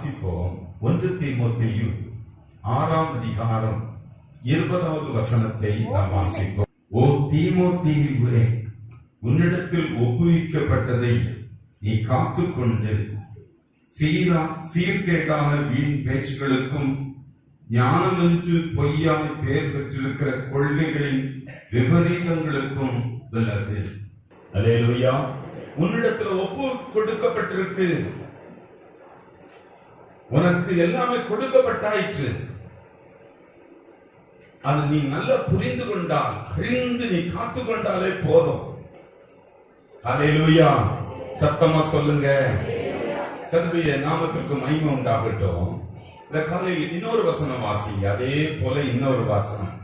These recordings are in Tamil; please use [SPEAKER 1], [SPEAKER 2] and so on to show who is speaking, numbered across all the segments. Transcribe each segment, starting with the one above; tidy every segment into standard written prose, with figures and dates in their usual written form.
[SPEAKER 1] வாசிப்போம். 1 தீமோத்தேயு 6ஆம் அதிகாரம் 20வது வசனத்தை நாம் வாசிப்போம். ஓ தீமோத்தேயுவே, உன்னிடத்தில் ஒப்புவிக்கப்பட்டதை நீ காத்துக்கொண்டு சீர்கேடான வீண் பேச்சுகளுக்கும் ஞானமின்றி பொய்யாய் பெயர் பெற்றிருக்கிற கொள்கைகளின் விபரீதங்களுக்கும் விலகு. அல்லேலூயா. உன்னிடத்தில் ஒப்பு கொடுக்கப்பட்டிருக்கு, உனக்கு எல்லாமே கொடுக்கப்பட்டாயிற்று. அது நீ நல்லா புரிந்து கொண்டால், அறிந்து நீ காத்துக்கொண்டாலே போதும். அல்லேலூயா. சத்தமா சொல்லுங்க. கர்த்தருடைய நாமத்திற்கு மகிமை உண்டாகட்டும். இந்த காலையில் இன்னொரு வசனம் வாசிங்க. அதே போல இன்னொரு வசனம்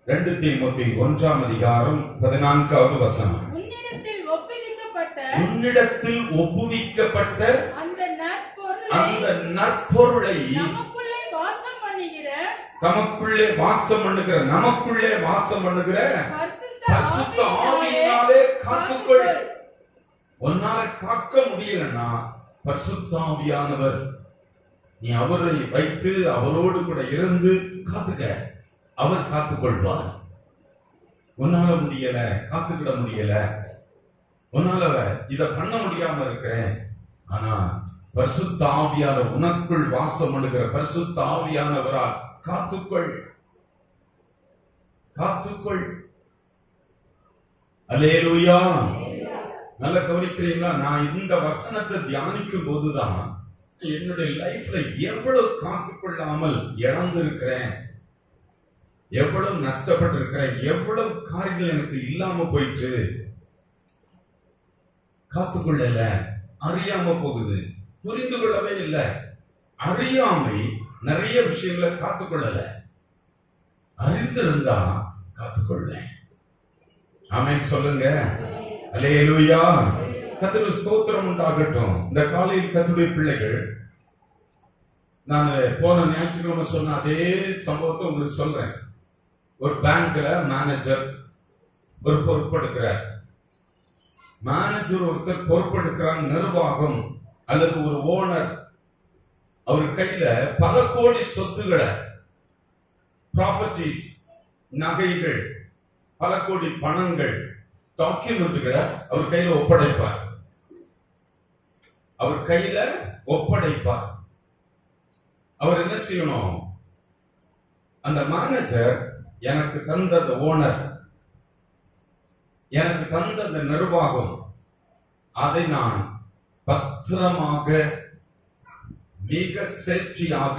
[SPEAKER 1] 2 தீமோத்தேயு 1ஆம் அதிகாரம் 14வது வசனம். உன்னிடத்தில் ஒப்புவிக்கப்பட்ட அந்த நற்பொருளை தமக்குள்ளே வாசம் பண்ணுகிற பரிசுத்த ஆவியினாலே காத்துக்கொள். உன்னால காக்க முடியலன்னா பரிசுத்த ஆவியானவர், நீ அவரை வைத்து அவரோடு கூட இருந்து காத்துக்க, அவர் காத்துக்கொள்வார். உன்னால முடியல, காத்துக்கிட முடியல, உன்னால இத பண்ண முடியாம இருக்கிறேன், ஆனா பரிசுத்த ஆவியானவர் உனக்குள் வாசம் பண்ணுகிற பரிசுத்த ஆவியானவரால் காத்துக்கொள். அல்லேலூயா. நல்ல கவனிக்கிறீங்களா? நான் இந்த வசனத்தை தியானிக்கும் போதுதான் என்னுடைய லைஃப்ல எவ்வளவு காத்துக்கொள்ளாமல் இழந்திருக்கிறேன், எவ்வளவு நஷ்டப்பட்டு இருக்கிறேன், எவ்வளவு காரியங்கள் எனக்கு இல்லாம போயிட்டு, காத்துக்கொள்ளல, அறியாம போகுது, புரிந்து கொள்ளவே இல்லை. அறியாமை நிறைய விஷயங்களை காத்துக்கொள்ளல, அறிந்திருந்தா காத்துக்கொள்வேன். ஆமென் சொல்லுங்க. அல்லேலூயா. கர்த்தருக்கு ஸ்தோத்திரம் உண்டாகட்டும். இந்த காலையில் கர்த்தருடைய பிள்ளைகள், நான் போன ஞாயிற்றுக்கிழமை சொன்ன அதே சம்பவத்தை உங்களுக்கு சொல்றேன். ஒரு பேங்க்ல மேனேஜர் ஒரு பொறுப்பெடுக்கிறார். மேனேஜர் ஒருத்தர் பொறுப்பெடுக்கிறார். நிர்வாகம் அல்லது ஒரு ஓனர் அவர் கையில பல கோடி சொத்துக்களை, ப்ராப்பர்ட்டிஸ், நகைகள், பல கோடி பணங்கள், டாக்குமெண்ட்களை அவர் கையில ஒப்படைப்பார். அவர் என்ன செய்யணும்? அந்த மேனேஜர் எனக்கு தந்த அந்த ஓனர், எனக்கு தந்த அந்த நிர்வாகம், அதை நான் பத்திரமாக மிக சேஃப்டியாக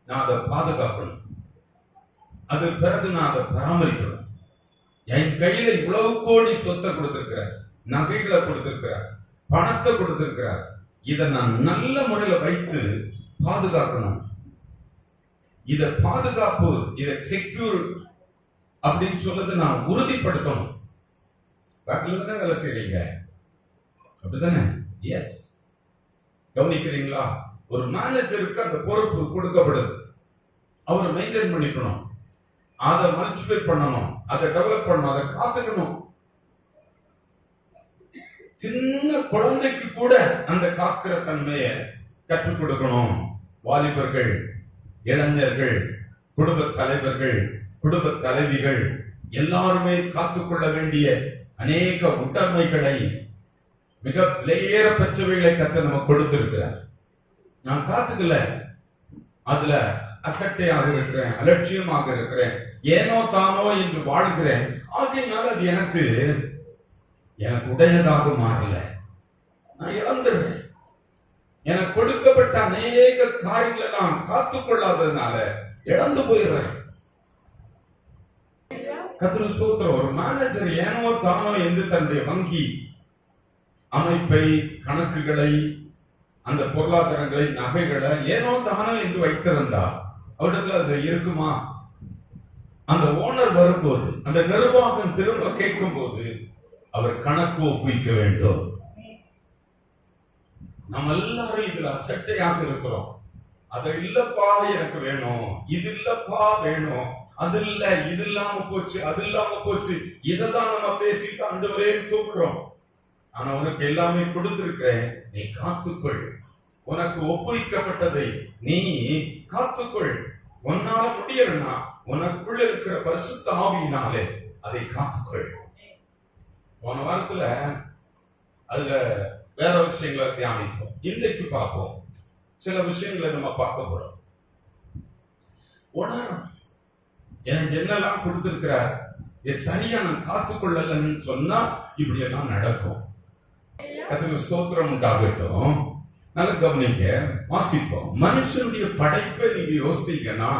[SPEAKER 1] நான் அதை பாதுகாக்கணும். அது பிறகு நான் அதை பராமரிக்கணும். என் கையில இவ்வளவு கோடி சொத்தை கொடுத்திருக்கிறார், நகைகளை கொடுத்திருக்கிறார், பணத்தை கொடுத்திருக்கிறார். இதை நான் நல்ல முறையில வைத்து பாதுகாக்கணும். இத பாதுகாப்பு, இதை செக்யூர் அப்படின்னு சொல்றது நான் உறுதிப்படுத்தணும். பேங்க்ல தானே வேலை செய்றீங்க, அப்படித்தானே? எஸ். கவனிக்கிறீங்களா? ஒரு மேனேஜருக்கு அந்த பொறுப்பு கொடுக்கப்படுது. அவர் மெயின்டைன் பண்ணிக்கணும், அதை மல்டிப்ளை பண்ணணும், அதை டெவலப் பண்ணணும், அதை காத்துக்கணும். சின்ன குழந்தைக்கு கூட அந்த காக்கிற தன்மையை கற்றுக் கொடுக்கணும். வாலிபர்கள், இளைஞர்கள், குடும்ப தலைவர்கள், குடும்ப தலைவிகள் எல்லாருமே காத்துக்கொள்ள வேண்டிய அநேக உடைமைகளை, மிக விலையேற பெற்றவைகளை கர்த்தர் நமக்கு கொடுத்திருக்கிறார். நான் காத்துக்கல, அதுல அசட்டையாக இருக்கிறேன், அலட்சியமாக இருக்கிறேன், ஏனோ தானோ என்று வாழ்கிறேன். ஆகையினால் அது எனக்கு உடையதாக மாறல, நான் இழந்துடுவேன். எனக்கு கொடுக்கப்பட்ட அநேக காரியங்களை நான் காத்துக்கொள்ளாததுனால இழந்து போயிடுறேன். கர்த்தருக்கு ஸ்தோத்திரம். ஒரு மேனேஜர் ஏனோ தானோ என்று தன்னுடைய வங்கி அமைப்பை, கணக்குகளை, அந்த பொருளாதாரங்களை, நகைகளை ஏனோ தானோ என்று வைத்திருந்தா அவரிடத்துல அது இருக்குமா? அந்த ஓனர் வரும்போது, அந்த நிர்வாகம் திரும்ப கேட்கும் போது அவர் கணக்கு ஒப்புவிக்க வேண்டும். நம்ம எல்லாரும் இதுல அசட்டையாக இருக்கிறோம். அது இல்லப்பா எனக்கு வேணும், இது இல்லப்பா வேணும், அது இல்ல, இது இல்லாம போச்சு, அது இல்லாம போச்சு, இததான் நம்ம பேசிட்டு ஆண்டவரே கூப்பிடுறோம். ஆனா உனக்கு எல்லாமே கொடுத்திருக்கிறேன், நீ காத்துக்கொள். உனக்கு ஒப்புவிக்கப்பட்டதை நீ காத்துக்கொள். உன்னால முடியலன்னா உனக்குள்ள இருக்கிற பரிசுத்த ஆவியினாலே அதை காத்துக்கொள். போன வாரத்துல அதுல வேற விஷயங்களை தியானிப்போம். இன்றைக்கு பார்ப்போம் சில விஷயங்களை நம்ம பார்க்க போறோம். உணரணும் எனக்கு என்னெல்லாம் கொடுத்திருக்கிறார், சரியா நான் காத்துக்கொள்ளலன்னு சொன்னா இப்படி எல்லாம் நடக்கும். அதுக்கு ஸ்தோத்திரம் உண்டாகட்டும். நல்ல கவனிங்க, வாசிப்போம். மனுஷனுடைய படைப்பை நீங்க யோசித்தீங்கன்னா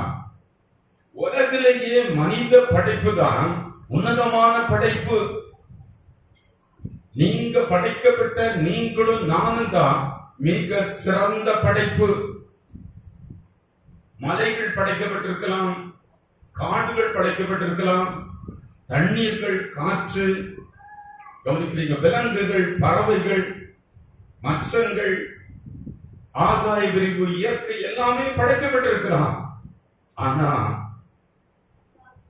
[SPEAKER 1] உலகிலேயே மனித படைப்பு தான் உன்னதமான படைப்பு. நீங்க படைக்கப்பட்ட நீங்களும் நானும் தான் மிக சிறந்த படைப்பு. மலைகள் படைக்கப்பட்டிருக்கலாம், காடுகள் படைக்கப்பட்டிருக்கலாம், தண்ணீர்கள், காற்று, கவனிக்கிறீங்க, விலங்குகள், பறவைகள், மச்சங்கள், ஆகாய விரிவு, இயற்கை எல்லாமே படைக்கப்பட்டிருக்கலாம். ஆனா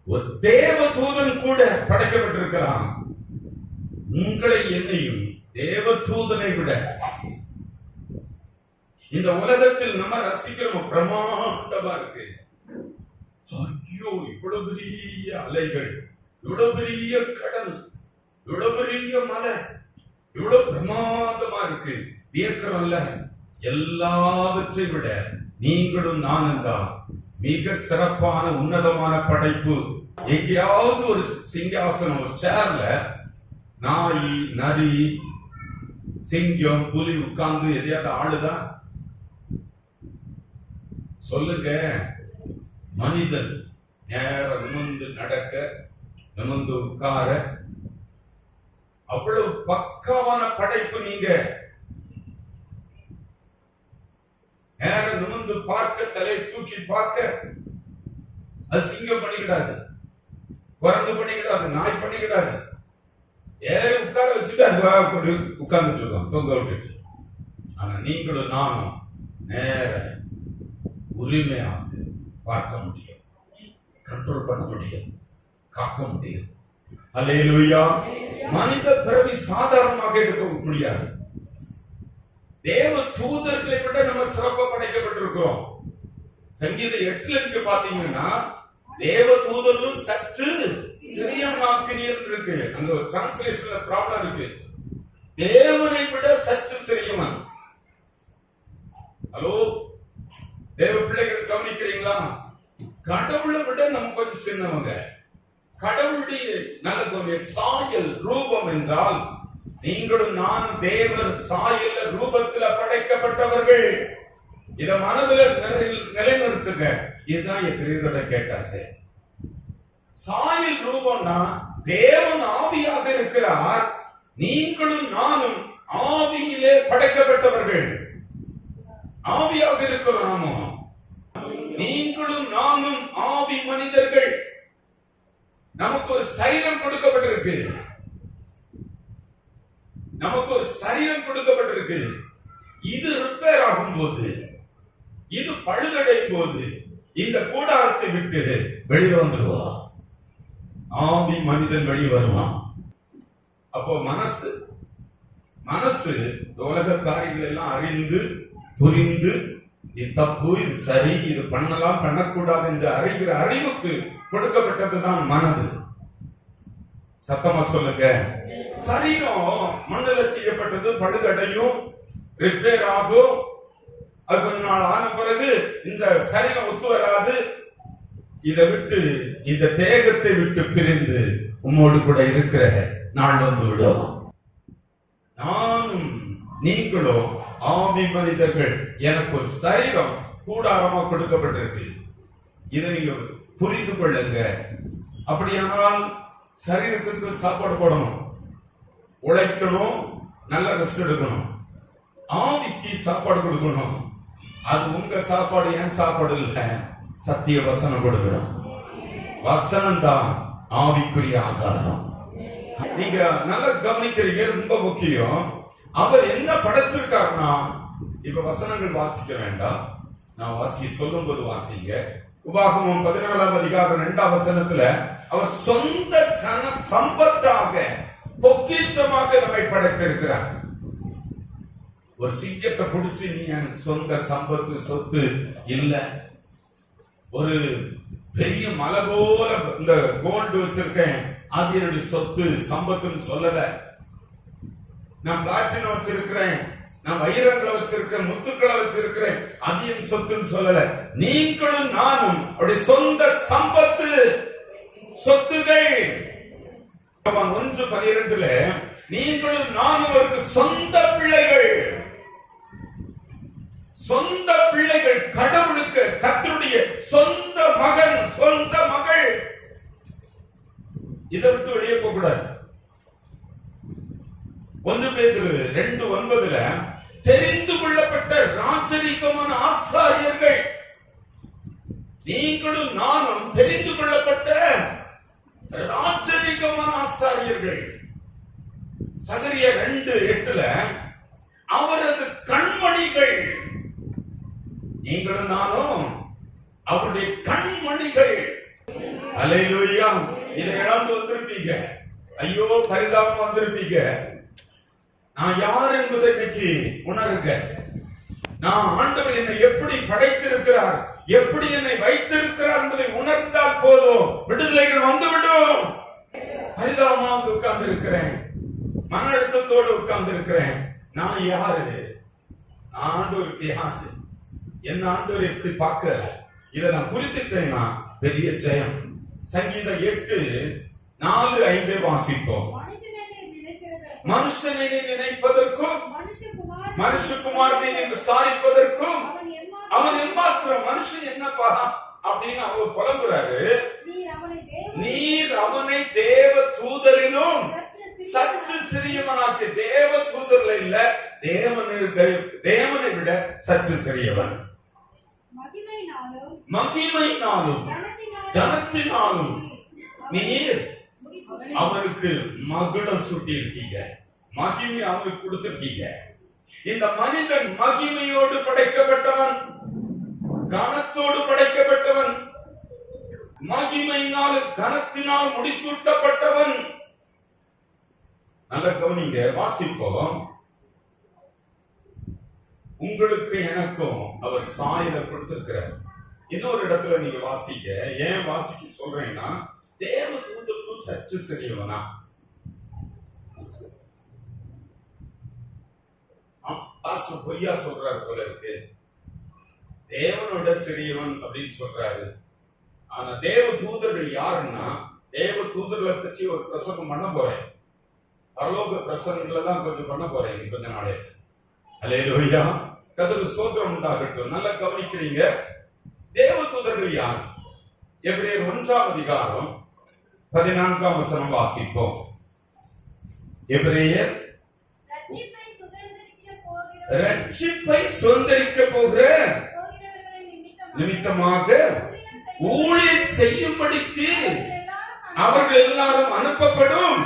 [SPEAKER 1] ஒரு தேவ தூதன் கூட படைக்கப்பட்டிருக்கலாம். உங்களை என்னையும் தேவ தூதனை விட இந்த உலகத்தில் நம்ம ரசிக்கிற பிரமாண்டமா இருக்கு. ஐயோ, இவ்வளவு பெரிய அலைகள், இவ்வளவு பெரிய கடல், இவ்வளவு பெரிய மலை, இவ்வளவு பிரமாண்டமா இருக்கு, வியக்கிறோம்ல. எல்லாவற்றை விட நீங்களும் நானும் தான் மிக சிறப்பான உன்னதமான படைப்பு. எங்கேயாவது ஒரு சிங்காசனம், ஒரு சேர்ல நாய், நரி, சிங்கம், புலி உட்கார்ந்து எதையாவது ஆளுதான்? சொல்லுங்க. மனிதன் நேர நிமிர்ந்து நடக்க, நிமிர்ந்து உட்கார, அவ்வளவு பக்காவான படைப்பு. நீங்க நேர நிமிர்ந்து பார்க்க, தலையை தூக்கி பார்க்க, அது சிங்கம் பண்ணிக்கிடாது, குரங்கு பண்ணிக்கிடாது, நாய் பண்ணிக்கிடாது. ஏறி உட்கார வச்சுட்டு அது உட்கார்ந்துட்டு இருக்கோம், தொங்க விட்டுட்டு. ஆனா நீங்களும் நானும் நேர உரிமையாக பார்க்க முடியும், கண்ட்ரோல் பண்ண முடியும், காக்க முடியும். அல்லேலூயா. மனித பிறவி சாதாரணமாக எடுக்க முடியாது. தேவ தூதர்களை விட நம்ம சிறப்பா படைக்கப்பட்டிருக்கிறோம். சங்கீதம் 8ல இருக்கு பாத்தீங்கன்னா, தேவ தூதர்கள் சற்று சிறியவனாக்கினீர் இருக்கு. அங்க ஒரு டிரான்ஸ்லேஷன்ல ப்ராப்ளம் இருக்கு. தேவனை விட சற்று சிறியவன். ஹலோ, தேவ பிள்ளைகள் கவனிக்கிறீங்களா? கடவுளை விட நம்ம கொஞ்சம் சின்னவங்க. கடவுளுடைய நல்ல சாயல் ரூபம் என்றால் நீங்களும் நானும் தேவர் சாயல் ரூபத்தில் படைக்கப்பட்டவர்கள். இத மனதில் நிலைநிறுத்துங்க. இதுதான் என் பெரியதோட கேட்டாசே. சாயல் ரூபம்னா தேவன் ஆவியாக இருக்கிறார், நீங்களும் நானும் ஆவியிலே படைக்கப்பட்டவர்கள். ஆவியாக இருக்கிறோமோ, நீங்களும் நானும் ஆவி மனிதர்கள். நமக்கு ஒரு சரீரம் கொடுக்கப்பட்டிருக்கு, நமக்கு ஒரு சரீரம் கொடுக்கப்பட்டிருக்கு. இது ரிப்பேர் ஆகும் போது, இது பழுதடையும் போது இந்த கூடாரத்தை விட்டு வெளியே வந்துடுவான். ஆவி மனிதன் வெளியே வருவான். அப்போ மனசு உலக காரியங்கள் எல்லாம் அறிந்து புரிந்து, இது தப்பு, இது சரி, இது பண்ணலாம், பண்ணக்கூடாது என்று அறிகிற அறிவுக்கு கொடுக்கப்பட்டதுதான் மனது. சத்தமா சொல்லுங்க. சரீரம் மண்ணில செய்யப்பட்டது, பழுதடையும், ரிப்பேர் ஆகும். அது கொஞ்ச நாள் ஆன பிறகு இந்த சரீரம் ஒத்து வராது. இதை விட்டு, இந்த தேகத்தை விட்டு பிரிந்து உம்மோடு கூட இருக்கிற நாள் வந்து விடும். நானும் நீங்களும் ஆவி மனிதர்கள். எனக்கு ஒரு சரீரம் கூடாரமா கொடுக்கப்பட்டிருக்கு. இதை நீங்க புரிந்து கொள்ளுங்க. அப்படியானால் சரீரத்துக்கு சாப்பாடு போடணும், உழைக்கணும், நல்ல ரெஸ்ட் எடுக்கணும். ஆவிக்கு சாப்பாடு கொடுக்கணும். அது உங்க சாப்பாடு, என் சாப்பாடு இல்ல. சத்திய வசனம் கொடுக்கணும். வசனம் தான் ஆவிக்குரிய ஆதாரம். நீங்க நல்லா கவனிக்கிறீங்க, ரொம்ப முக்கியம். அவர் என்ன படைச்சிருக்காருன்னா, இப்ப வசனங்கள் வாசிக்க வேண்டாம், நான் சொல்லும் போது வாசிங்க. உபாகமம் 14ஆம் அதிகாரம் 2ஆம் வசனத்துல அவர் சொந்த சம்பத்தாக பொக்கிஷமாக நம்மை படைத்திருக்கிறார். ஒரு சிங்கத்தை பிடிச்சு நீ என் சொந்த சம்பத்து சொத்து இல்ல, ஒரு பெரிய மலை போல இந்த கோல்டு வச்சிருக்கேன் அது என்னுடைய சொத்து சம்பத்துன்னு சொல்லல. நான் பிளாட்டினம் வச்சிருக்கிறேன், நான் வைரங்களை வச்சிருக்கேன், முத்துக்களை வச்சிருக்கிறேன், அது என் சொத்துன்னு சொல்லல. நீங்களும் நானும் அவருடைய சொந்த சம்பத்து சொத்துகள். 1:12 நீங்களும் நானும் அவருக்கு சொந்த பிள்ளைகள். சொந்த பிள்ளைகள், கடவுளுக்கு கர்த்தருடைய சொந்த மகன் சொந்த மகள். இதை விட்டு வெளியே போக கூடாது. 1 பேதுரு 2:9 தெரிந்து கொள்ளப்பட்ட ராஜரீகமான ஆசாரியர்கள். நீங்களும் நானும் தெரிந்து கொள்ளப்பட்ட ராஜரீகமான ஆசாரியர்கள். சகரியா 2:8 அவரது கண்மணிகள். நீங்களும் நானும் அவருடைய கண்மணிகள். அல்லேலூயா. இதை இழந்து வந்திருப்பீங்க, ஐயோ பரிதாபம் வந்திருப்பீங்க. நான் யார் என்பதை இன்னைக்கு உணருங்க. நான் ஆண்டவர் என்னை எப்படி படைத்திருக்கிறார், எப்படி என்னை வைத்திருக்கிறார் என்பதை உணர்ந்தால் போதும், விடுதலைகள் வந்துவிடும். பரிதாபமாக உட்கார்ந்து இருக்கிறேன், மன அழுத்தத்தோடு உட்கார்ந்து இருக்கிறேன். நான் யாரு? ஆண்டவருக்கு யாரு? என்ன ஆண்டவர் எப்படி பார்க்க? இதை நான் புரிந்துட்டேன்னா பெரிய ஜெயம். சங்கீதம் 8:4-5 வாசிப்போம். மனுஷனை நினைப்பதற்கும் மனுஷகுமாரனை விசாரிப்பதற்கும் அவன் எம்மாத்திரம். மனுஷன் என்னப்பா அப்படின்னு அவர் புலம்புறாரு. நீர் அவனை தேவ தூதரிலும் சற்று சிறியவனாக்கி. தேவ தூதர்ல இல்ல, தேவனை விட சற்று சிறியவன். மகிமையினாலும் தனத்தினாலும் நீர் அவனுக்கு மகுடம் சூட்டி இருக்கீங்க, மகிமை அவனுக்கு கொடுத்திருக்கீங்க. இந்த மனிதன் மகிமையோடு படைக்கப்பட்டவன், கனத்தோடு படைக்கப்பட்டவன், மகிமையினால் கனத்தினால் முடிசூட்டப்பட்டவன். நல்ல கவனிங்க, வாசிப்போம். உங்களுக்கு எனக்கும் அவர் சாயலை கொடுத்திருக்கிறார். இன்னொரு இடத்துல நீங்க வாசிக்க. ஏன் வாசிக்க சொல்றேன்னா, தேவ தூதருக்கும் சற்று சிறியவனா. பொய்யா சொல்றாரு போல இருக்கு. தேவனோட சிறியவன் அப்படின்னு சொல்றாரு. ஆனா தேவ தூதர்கள் யாருன்னா, தேவ தூதர்களை பற்றி ஒரு பிரசங்கம் பண்ண போறேன். பரலோக பிரசங்கங்களை தான் கொஞ்சம் பண்ண போறேன் கொஞ்ச நாளே. அல்லேலூயா. கர்த்தருக்கு ஸ்தோத்திரம் உண்டாகட்டும். நல்லா கவனிக்கிறீங்க. தேவ தூதர்கள் யார்? எபிரேயர் 1:14 வாசிப்போம். எபிரேயர் ரட்சிப்பை சுதந்தரிக்க போகிற நிமித்தமாக ஊழியர் செய்யும்படிக்கு அவர்கள் எல்லாரும் அனுப்பப்படும்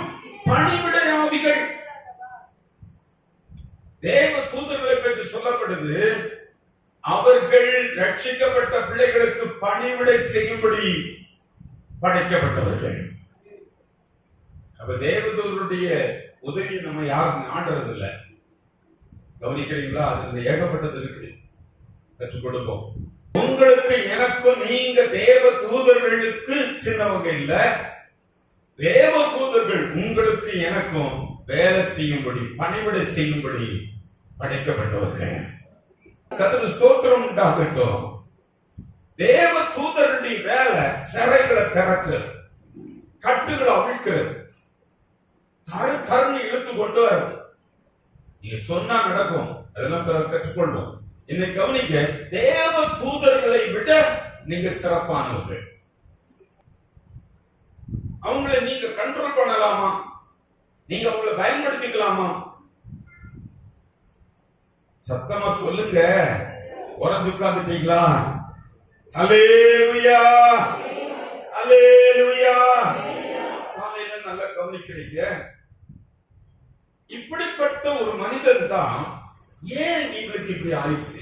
[SPEAKER 1] பணிவிடை ஆவிகள். தேவ தூதர்களை பற்றி சொல்லப்படுது. அவர்கள் ரட்சிக்கப்பட்ட பிள்ளைகளுக்கு பணிவிடை செய்யும்படி படைக்கப்பட்டவர்கள். அப்ப தேவதூதருடைய உதவி நம்ம யாரும் நாடுறது இல்லை. கவனிக்கிறீங்களா? அது ஏகப்பட்டது இருக்கு, கற்றுக் கொடுப்போம். உங்களுக்கு எனக்கும் நீங்க தேவ தூதர்களுக்கு சின்னவங்க இல்ல. தேவ தூதர்கள் உங்களுக்கு எனக்கும் வேலை செய்யும்படி பணிவிடை செய்யும்படி படைக்கப்பட்டவர்கள். கர்த்தருக்கு ஸ்தோத்திரம் உண்டாகட்டும். தேவ தூதர்களுடைய வேலை சிறைகளை திறக்கிறது, கட்டுகளை அவிழ்க்கிறது, தருணி இழுத்து கொண்டு வருது. நீங்க சொன்னா நடக்கும், அதெல்லாம் கற்றுக்கொள்வோம். இன்னைக்கு கவனிக்க, தேவ தூதர்களை விட நீங்க சிறப்பானவர்கள். அவங்களை நீங்க கண்ட்ரோல் பண்ணலாமா? நீங்க அவங்களை பயன்படுத்திக்கலாமா? சத்தமா சொல்லுங்க. உறைஞ்சு உட்கார்ந்துட்டீங்களா? அல்லேலூயா, அல்லேலூயா. காலையில நல்லா கவனிக்கிறீங்க. இப்படிப்பட்ட ஒரு மனிதன் தான் ஏன் இவனுக்கு இப்படி ஆயுசு?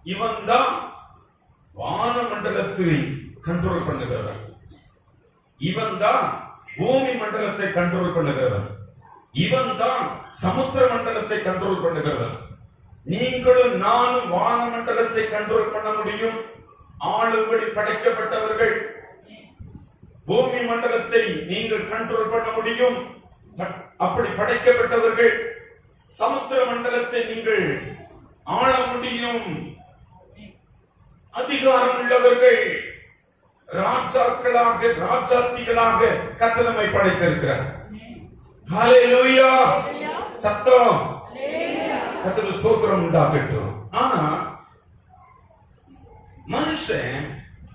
[SPEAKER 1] இவன் தான் வான மண்டலத்தை கண்ட்ரோல் பண்ணுகிறவன். இவன் தான் பூமி மண்டலத்தை கண்ட்ரோல் பண்ணுகிறவன். இவன் தான் சமுத்திர மண்டலத்தை கண்ட்ரோல் பண்ணுகிறவன். நீங்களும் நானும் வானமண்டலத்தை கண்ட்ரோல் பண்ண முடியும். ஆளும்படி படைக்கப்பட்டவர்கள். பூமி மண்டலத்தை நீங்கள் கண்ட்ரோல் பண்ண முடியும். அப்படி படைக்கப்பட்டவர்கள். சமுத்திர மண்டலத்தை நீங்கள் ஆள முடியும். அதிகாரம் உள்ளவர்கள். ராஜாக்களாக, ராஜாத்திகளாக கர்த்தர் நம்மை படைத்திருக்கிறார். ஹல்லேலூயா. சத்தம். கர்த்தருக்கு ஸ்தோத்திரம் உண்டாகட்டும். ஆனா மனுஷன்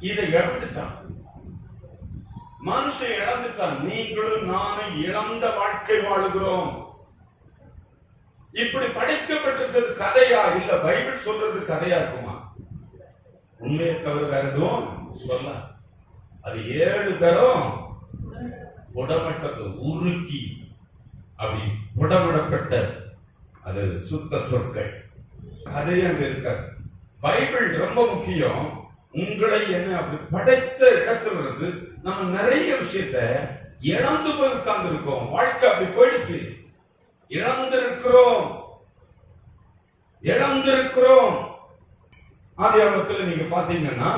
[SPEAKER 1] இதை இழந்துட்டான். மனுஷன் இழந்துட்டான். நீங்களும் நானும் இழந்த வாழ்க்கை வாழுகிறோம். இப்படி படைக்கப்பட்டிருக்கிறது கதையா இல்ல பைபிள் சொல்றது கதையா இருக்குமா? உண்மையை தவிர வேற எதுவும் சொல்ல. அது 7 தரம் புடமட்டது உருக்கி அப்படி புடமிடப்பட்ட அது சுத்த சொற்கள். கதையே அங்க இருக்காது. பைபிள் ரொம்ப முக்கியம். உங்களை என்ன அப்படி படைத்த இடத்துல இருந்து நம்ம நிறைய விஷயத்த இழந்து போய் உட்கார்ந்து இருக்கோம். வாழ்க்கை அப்படி போயிடுச்சு. இழந்திருக்கிறோம். ஆதியாகமத்துல நீங்க பாத்தீங்கன்னா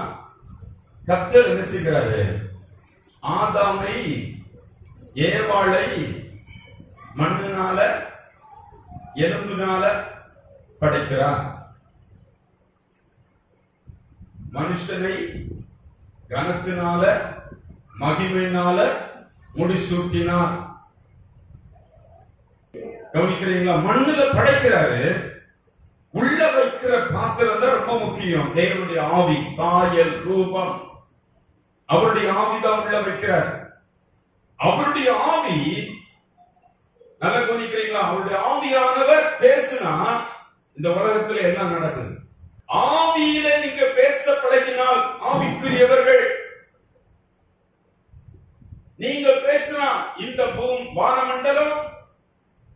[SPEAKER 1] கர்த்தர் என்ன செய்கிறாரு? ஆதாமை ஏவாளை மண்ணினால எலும்புனால படைக்கிறார். மனுஷனை கனத்தினால மகிமையினால முடிசூட்டினார். கவனிக்கிறீங்களா? மண்ணுல படைக்கிறாரு. உள்ள வைக்கிற பாத்திரம் தான் ரொம்ப முக்கியம். தேவனுடைய ஆவி, சாயல், ரூபம், அவருடைய ஆவிதான் உள்ள வைக்கிறார். அவருடைய ஆவி, நல்லா கவனிக்கிறீங்களா? அவருடைய ஆவியானவர் பேசினா இந்த உலகத்துல எல்லாம் நடக்குது. ஆவியில நீங்க பேச பழகினால் ஆவிக்குரியவர்கள். நீங்க பேசினா இந்த வானமண்டலம்,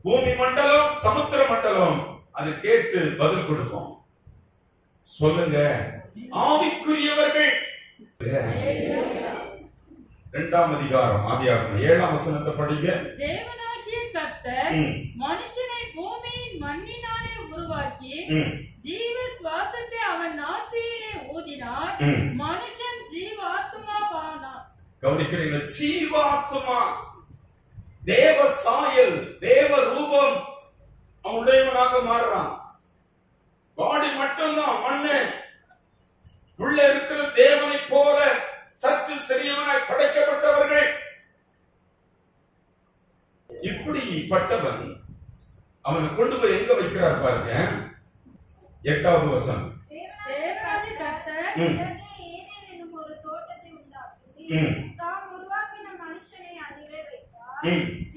[SPEAKER 1] பூமி மண்டலம், சமுத்திர மண்டலம் அது கேட்டு பதில் கொடுக்கும். சொல்லுங்க, ஆவிக்குரியவர்கள். 2ஆம் அதிகாரம் ஆதியாகமம் 7ஆம் வசனத்தை படிங்க.
[SPEAKER 2] தேவனாகிய கர்த்தர் மனுஷனை பூமியின் மண்ணினாலே உருவாக்கி ஜீவ சுவாசத்தை அவன் நாசியிலே ஊதினார். மனுஷன் ஜீவாத்மாவானான்.
[SPEAKER 1] கவனிக்கிறீங்களா? ஜீவாத்மா, தேவ சாயல், தேவ ரூபம் அவனுடையவனாக மாறுறான். பாடி மட்டும்தான் மண்ணு. உள்ள இருக்கிற தேவனை போல சற்று சிறியவனாய் படைக்கப்பட்டவர்கள். இப்படிப்பட்டவன் அவனை கொண்டு போய் எங்க வைக்கிறார் பாருங்க. 8வது வசனம்.
[SPEAKER 2] தேவனாகிய கர்த்தர்
[SPEAKER 3] ஏதேன் என்னும் ஒரு தோட்டத்தை உண்டாக்கி தாம் உருவாக்கின மனுஷனை அதிலே வைத்தார்.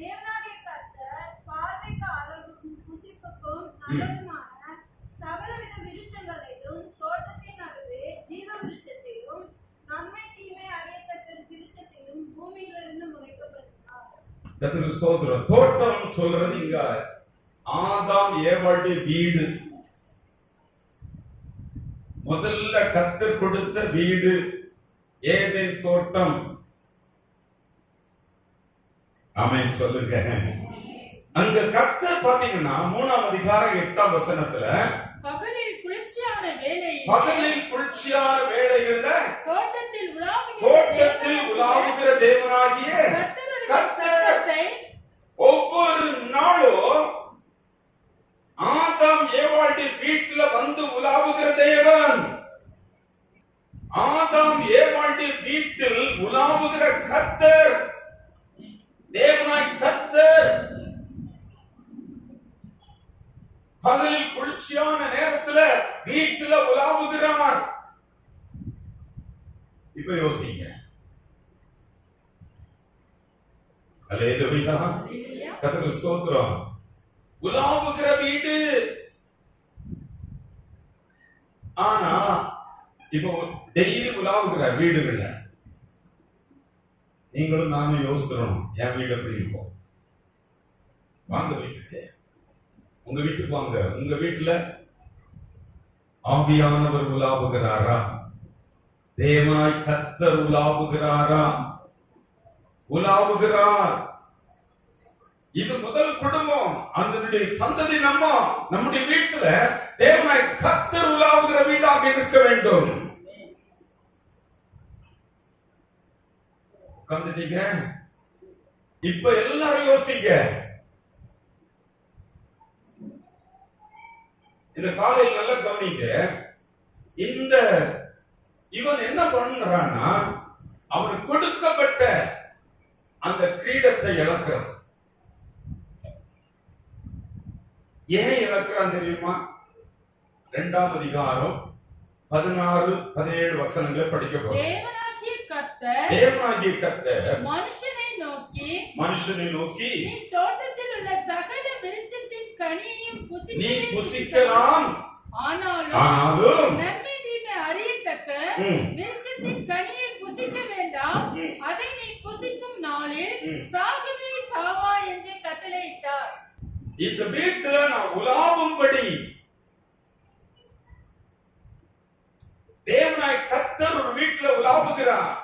[SPEAKER 3] தேவனாகிய கர்த்தர் பார்வைக்கு அழகும் புசிப்புக்கும் நல்லதுமான சகலவித விருட்சங்களையும் தோட்டத்தின் நடுவே ஜீவ விருட்சத்தையும் நன்மை தீமை அறியத்தக்க விருட்சத்தையும் பூமியிலிருந்து முளைக்கப்பட்டார்.
[SPEAKER 1] கர்த்தருக்கு ஸ்தோத்திரம். தோட்டம் சொல்றது இங்க ஆதாம் ஏவாளுடைய வீடு. முதல்ல கர்த்தர் கொடுத்த வீடு ஏதேன் தோட்டம். ஆமென் சொல்லுங்க. அங்க கர்த்தர் பாத்தீங்கன்னா 3ஆம் அதிகாரம் 8ஆம் வசனத்துல
[SPEAKER 2] பகலில் குளிர்ச்சியான
[SPEAKER 1] வேளைகள்ல
[SPEAKER 2] தோட்டத்தில்
[SPEAKER 1] உலாவுகிற தேவனாகிய கர்த்தர் ஒவ்வொரு நாளும் ஆதாம் ஏவாளுடைய வீட்டுல வந்து உலாவுகிற தேவன். ஆதாம் ஏவாளுடைய வீட்டில் உலாவுகிற கர்த்தர், தேவனாய் கர்த்தர் பகலில் குளிர்ச்சியான நேரத்துல வீட்டுல உலாவுகிறார். இப்ப யோசிங்க. அல்லேலூயா. கர்த்தருக்கு ஸ்தோத்திரம். உலாவுகிற வீடு. ஆனா இப்போ டெய்லி உலாவுகிற வீடுகள்ல நீங்களும் நானும் யோசிக்கிறோம், என் வீடு எப்படி இருக்கும்? வாங்க வீட்டுக்கு, உங்க வீட்டுக்கு வாங்க. உங்க வீட்டுல ஆவியானவர் உலாவுகிறாரா? தேவனாய் கர்த்தர் உலாவுகிறாரா? உலாவுகிறார். இது முதல் குடும்பம், அதனுடைய சந்ததி நம்முடைய வீட்டுல தேவனாய் கர்த்தர் உலாவுகிற வீடாக இருக்க வேண்டும். உட்கார்ந்துட்டீங்க? இப்ப எல்லாரும் யோசிங்க. இந்த காலையில் நல்லா கவனிங்க. இவன் என்ன பண்ணுறான்னா, அவன் கொடுக்கப்பட்ட அந்த கிரீடத்தை இழக்கிறான். ஏன் இழக்கிறான் தெரியுமா? 2ஆம் அதிகாரம் 16, 17 வசனங்களை படிக்க போறோம். தேவனாகிய கர்த்தர் மனுஷனை நோக்கி
[SPEAKER 2] நீ தோட்டத்தில் உள்ள சகல விருட்சத்தின் கனியையும்
[SPEAKER 1] நீ புசிக்கலாம்,
[SPEAKER 2] ஆனாலும் நன்மை தீமை அறியத்தக்க விருட்சத்தின் கனியை புசிக்க வேண்டாம், அதை நீ புசிக்கும் நாளில் சாகவே சாவா என்று கட்டளையிட்டார்.
[SPEAKER 1] இந்த வீட்டுல நான் உலாவும்படி தேவனாய் கர்த்தர் ஒரு வீட்டுல உலாவுகிறார்.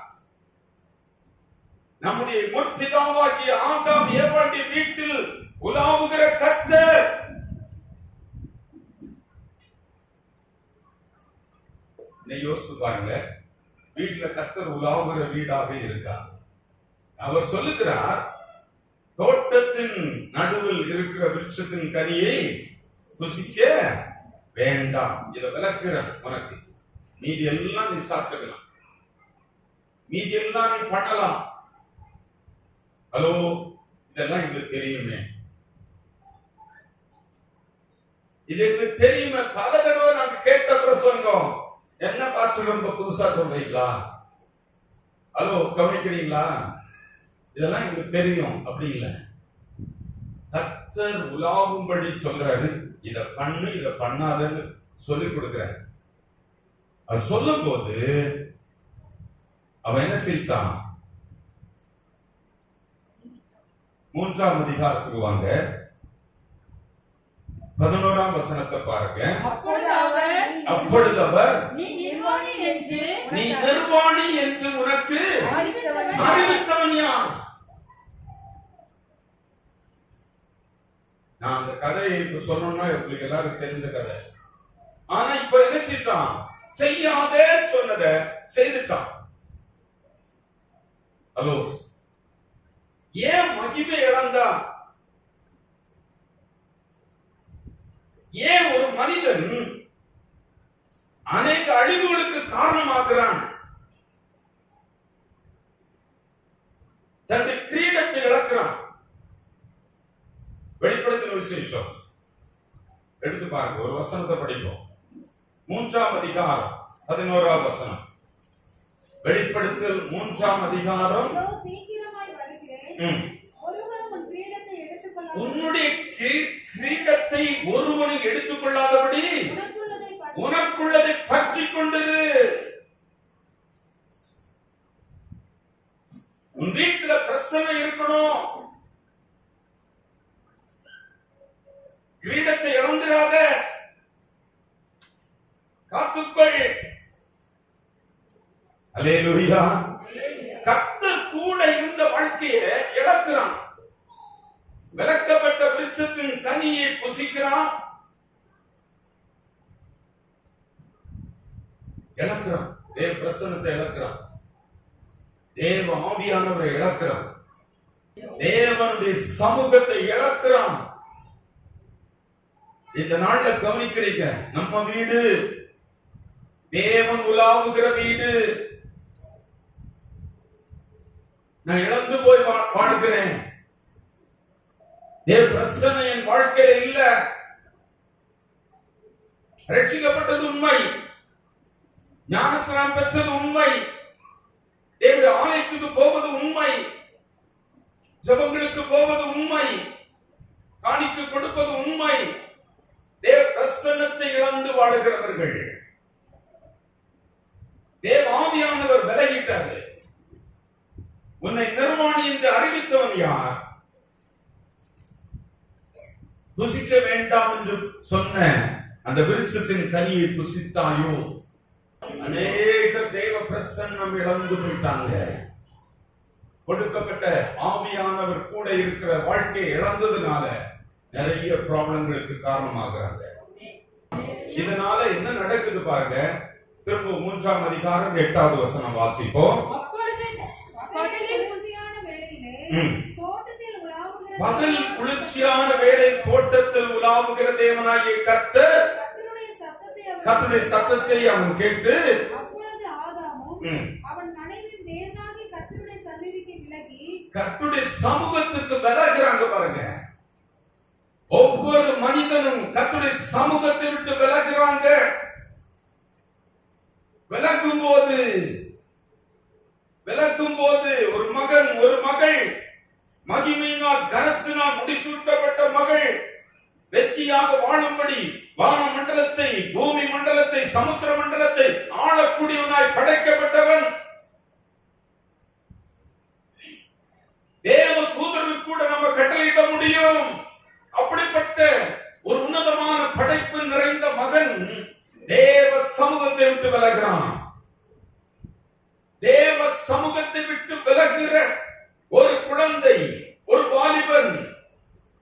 [SPEAKER 1] நம்முடைய முற்பிதாவாகிய ஆதாம் ஏவாளுடைய வீட்டில் உலாவுகிற கர்த்தர். யோசிச்சு பாருங்க, வீட்டுல கர்த்தர் உலாவுகிற வீடாக இருக்கார். அவர் சொல்லுகிறார், தோட்டத்தின் நடுவில் இருக்கிற விருட்சத்தின் கனியை புசிக்க வேண்டாம். இதை விளக்குறேன் உனக்கு. மீதி எல்லாம் நீ சாப்பிட்டுக்கலாம், மீதி எல்லாம் நீ பண்ணலாம். ஹலோ, இதெல்லாம் எங்களுக்கு தெரியுமே, இது எங்களுக்கு தெரியுமே. பல தடவை நாங்க கேட்ட பிரசங்கம். என்ன பாஸ்டர் ரொம்ப புதுசா சொல்றீங்களா? ஹலோ, கவனிக்கிறீங்களா? இதெல்லாம் எங்களுக்கு தெரியும். அப்படி இல்லை, கர்த்தர் உலாவும்படி சொல்றாரு. இத பண்ணு, இத பண்ணாதன்னு சொல்லி கொடுக்கிறார். அது சொல்லும் போது அவன் என்ன செய்தான்? 3ஆம் அதிகாரத்துக்கு வாங்க, 11ஆம் வசனத்தை பாருங்க. அப்பொழுது அவர் நீ நிர்வாணி என்று உனக்கு அறிவித்தவன் யார்? நான் அந்த கதையை இப்ப சொன்னோம்னா உங்களுக்கு எல்லாரும் தெரிஞ்ச கதை. ஆனா இப்ப என்ன செய்தான்? செய்யாதே சொன்னத செய்துட்டான். ஹலோ, ஏன் மகிமை இழந்தான்? ஏன் ஒரு மனிதன் அநேக அழிவுகளுக்கு காரணமாகிறான்? தன்னுடைய கிரீடத்தை இழக்கிறான். வெளிப்படுத்தின விசேஷம் எடுத்து பாருங்க, ஒரு வசனத்தை படிப்போம். 3ஆம் அதிகாரம் 11ஆம் வசனம். வெளிப்படுத்தல் 3ஆம் அதிகாரம். உன்னுடைய கிரீடத்தை ஒருவனை எடுத்துக்கொள்ளாதபடி உனக்குள்ளதை பற்றிக் கொண்டது. உன் வீட்டுல பிரசனை இருக்கணும். கிரீடத்தை இழந்துடாத, காத்துக்கொள். அல்லேலூயா. கர்த்தர் கூட இருந்த வாழ்க்கையை இழக்கிறான். விலக்கப்பட்ட விருட்சத்தின் கனியை புசிக்கிறான், இழக்கிறான். தேவ பிரசன்னத்தை இழக்கிறான், தேவ ஆவியானவரை இழக்கிறான், தேவனுடைய சமூகத்தை இழக்கிறான். இந்த நாள்ல கவனிக்கிறீங்க, நம்ம வீடு தேவன் உலாவுகிற வீடு. நான் இழந்து போய் வாழ்கிறேன். தேவ பிரசன்ன என் வாழ்க்கையில இல்ல. ரட்சிக்கப்பட்டது உண்மை, ஞானஸ்நானம் பெற்றது உண்மை, தேவனுடைய ஆலயத்துக்கு போவது உண்மை, ஜெபங்களுக்கு போவது உண்மை, காணிக்கை கொடுப்பது உண்மை. தேவ பிரசன்னத்தை இழந்து வாழுகிறவர்கள், தேவ ஆவியானவர் விலகிட்டாரு. உன்னை நிர்வாணி என்று அறிவித்தவன் யார்? புசிக்க வேண்டாம் என்று சொன்ன அந்த விருட்சத்தின் கனியை புசித்தாயோ? அநேக தேவ பிரசன்னம் இழந்து போயிட்டாங்க. கொடுக்கப்பட்ட ஆவியானவர் கூட இருக்கிற வாழ்க்கையை இழந்ததுனால நிறைய ப்ராப்ளங்களுக்கு காரணமாகிறாங்க. இதனால என்ன நடக்குது பாருங்க. திரும்ப 3ஆம் அதிகாரம் 8வது வசனம் வாசிப்போம். பகல் குளிர்ச்சியான வேளை தோட்டத்தில் உலாவுகிற தேவனாகிய கர்த்தர் கர்த்தருடைய சத்தத்தை அவன் கேட்டு
[SPEAKER 3] அவன் மனைவி தேவனாகிய கர்த்தருடைய சந்நிதிக்கு விலகி
[SPEAKER 1] கர்த்தருடைய சமூகத்துக்கு விலகுறாங்க பாருங்க. ஒவ்வொரு மனிதனும் கர்த்தருடைய சமூகத்தை விட்டு விலகுறாங்க. விலகும் போது ஒரு மகன் ஒரு மகள், மகிமையினால் கனத்தினால் முடிசூட்டப்பட்ட மகள் வெற்றியாக வாழும்படி வான மண்டலத்தை, பூமி மண்டலத்தை, சமுத்திர மண்டலத்தை ஆளக்கூடியவனாய் படைக்கப்பட்டவன். தேவ தூதர்கள் கூட நம்ம கட்டளையிட முடியும். அப்படிப்பட்ட ஒரு உன்னதமான படைப்பு நிறைந்த மகன் தேவ சமூகத்தை விட்டு விலகிறான். தேவ சமூகத்தை விட்டு விலகுகிற ஒரு குழந்தை, ஒரு வாலிபன்,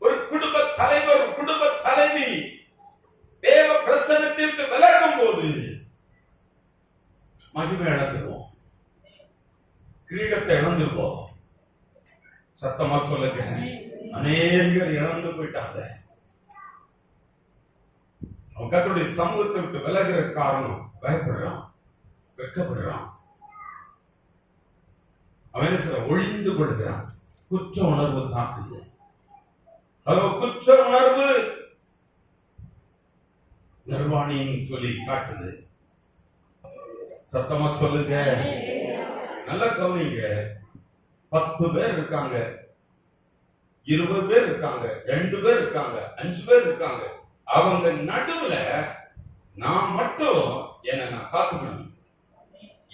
[SPEAKER 1] ஒரு குடும்ப தலைவர், குடும்ப தலைவி தேவ பிரசன்னத்தை விட்டு விலகும் போது மகிமை இழந்துருவோம், கிரீடத்தை இழந்துருவோம். சத்தமா சொல்லுங்க. அநேகர் இழந்து போயிட்டாங்க. கர்த்தருடைய சமூகத்தை விட்டு விலகுற காரணம் பயப்படுறான், வெட்கப்படுறான், அவன் சில ஒளிந்து கொள்கிறான். குற்ற உணர்வு தாக்குது. குற்ற உணர்வு நிர்வாணின்னு சொல்லி காட்டுது. சத்தமா சொல்லுங்க. நல்லா கவனிங்க. 10 பேர் இருக்காங்க, 20 பேர் இருக்காங்க, 2 பேர் இருக்காங்க, 5 பேர் இருக்காங்க. அவங்க நடுவுல நான் மட்டும் நான் காத்துக்கணும்.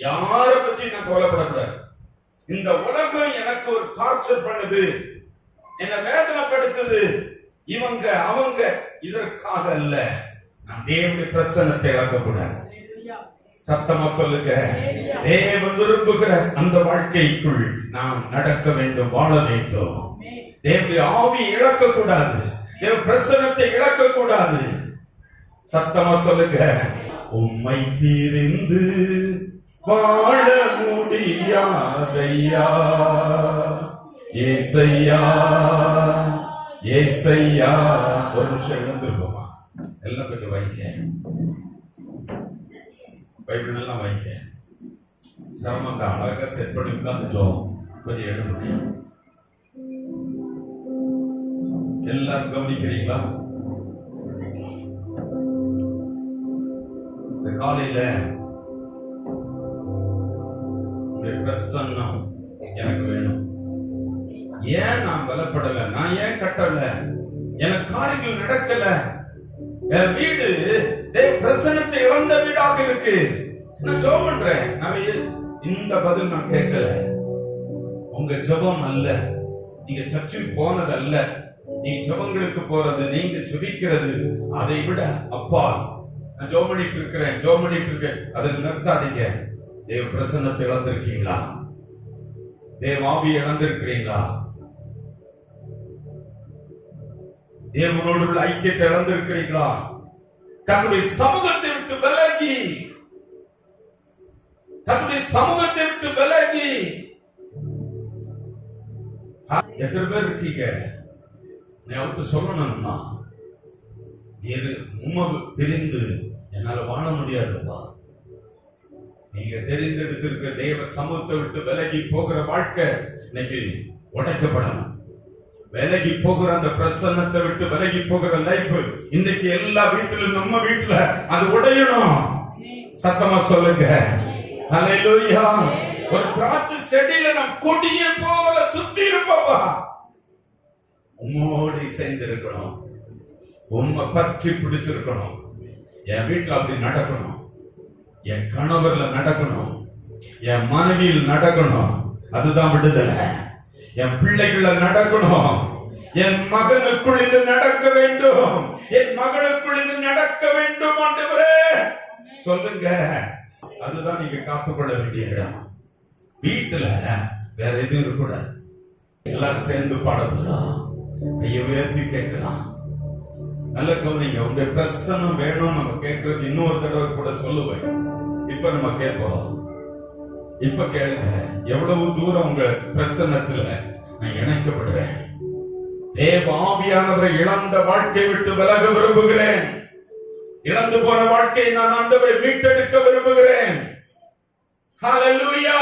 [SPEAKER 1] யார பற்றி நான் கவலைப்படக்கூடாது. இந்த உலகம் எனக்கு ஒரு டார்ச்சர் பண்ணுது, என்ன வேதனைப்படுத்துது, இவங்க அவங்க, இதற்காக அல்ல. நான் தேவனுடைய பிரசன்னத்தை இழக்கக்கூடாது. சத்தமா சொல்லுங்க. தேவன் விரும்புகிற அந்த வாழ்க்கைக்குள் நாம் நடக்க வேண்டும், வாழ வேண்டும். தேவனுடைய ஆவி இழக்க கூடாது, தேவ பிரசன்னத்தை இழக்க கூடாது. சத்தமா சொல்லுங்க. உம்மை பிரிந்து வாழ முடியாதையா ஏசையா, ஏசையா. ஒரு நிமிஷம் எழுந்திருப்போமா? எல்லாம் கொஞ்சம் வைங்க, பைபிள் எல்லாம் வைங்க. சிரமம் தான், அழகா செட் பண்ணி உட்காந்துட்டோம். கொஞ்சம் எழுதுங்க. எல்லாரும் கவனிக்கிறீங்களா? இந்த காலையில பிரசன்னம் எனக்கு வேணும். ஏன் நான் பலப்படல, நான் ஏன் கட்டல, எனக்கு காரியங்கள் நடக்கல, என் வீடு பிரசன்னத்தை இழந்த வீடாக இருக்கு. நான் ஜெபம் பண்றேன், இந்த பதில் நான் கேட்கல. உங்க ஜெபம் அல்ல, நீங்க சர்ச்சுக்கு போனது அல்ல, நீங்க ஜெபங்களுக்கு போறது, நீங்க ஜெபிக்கிறது, அதை விட அப்பா நான் ஜெபம் பண்ணிட்டு இருக்கேன், அதை நிறுத்தாதீங்க. தேவ பிரசன்னத்தை இழந்திருக்கீங்களா? தேவ ஆவியை இழந்திருக்கிறீங்களா? தேவனோடு உள்ள ஐக்கியத்தை இழந்திருக்கிறீங்களா? கர்த்தருடைய சமூகத்தை விட்டு விலகி, கர்த்தருடைய சமூகத்தை விட்டு விலகி எத்தனை பேர் இருக்கீங்க? நான் அவர்கிட்ட சொல்லணும்னா, நீர் உண்மை பிரிந்து என்னால வாழ முடியாதுப்பா. நீங்க தெரிந்தெடுத்திருக்க தேவ சமூகத்தை விட்டு விலகி போகிற வாழ்க்கை இன்னைக்கு உடைக்கப்படணும். விலகி போகிற அந்த பிரசன்னத்தை விட்டு விலகி போகிற லைஃப் இன்னைக்கு எல்லா வீட்டிலும், நம்ம வீட்டுல அது உடையணும். சத்தமா சொல்லுங்க. ஹல்லேலூயா. ஒரு திராட்சை செடியில நாம் கொடியை போல சுத்தி இருப்போம்பா. உம்மோடு சேர்ந்திருக்கணும், உண்மை பற்றி பிடிச்சிருக்கணும். என் வீட்டுல அப்படி நடக்கணும், என் கணவர்ல நடக்கணும், என் மனைவியில் நடக்கணும். அதுதான் விடுதலை. என் பிள்ளைகள நடக்கணும், என் மகனுக்குள் இது நடக்க வேண்டும், என் மகளுக்குள் இது நடக்க வேண்டும். ஆண்டவரே சொல்லுங்க. அதுதான் நீங்க காத்துக்கொள்ள வேண்டிய இடம். வீட்டுல வேற எதுவும் இருக்கக்கூடாது. எல்லாரும் சேர்ந்து பாட போறோம். கையை உயர்த்தி கேட்கலாம். நல்ல கவனிங்க. உங்க பிரசனம் வேணும் நம்ம கேட்கறது இன்னொரு தடவை கூட சொல்லுவேன். இப்ப நம்ம கேட்போம். இப்ப கேளுங்க. எவ்வளவு தூரம் உங்க பிரசன்னத்துல நான் இணைக்கப்படுறேன். தேவ ஆவியானவரை இழந்த வாழ்க்கை விட்டு விலக விரும்புகிறேன். இழந்து போன வாழ்க்கையை நான் ஆண்டவரை மீட்டெடுக்க விரும்புகிறேன். ஹல்லேலூயா.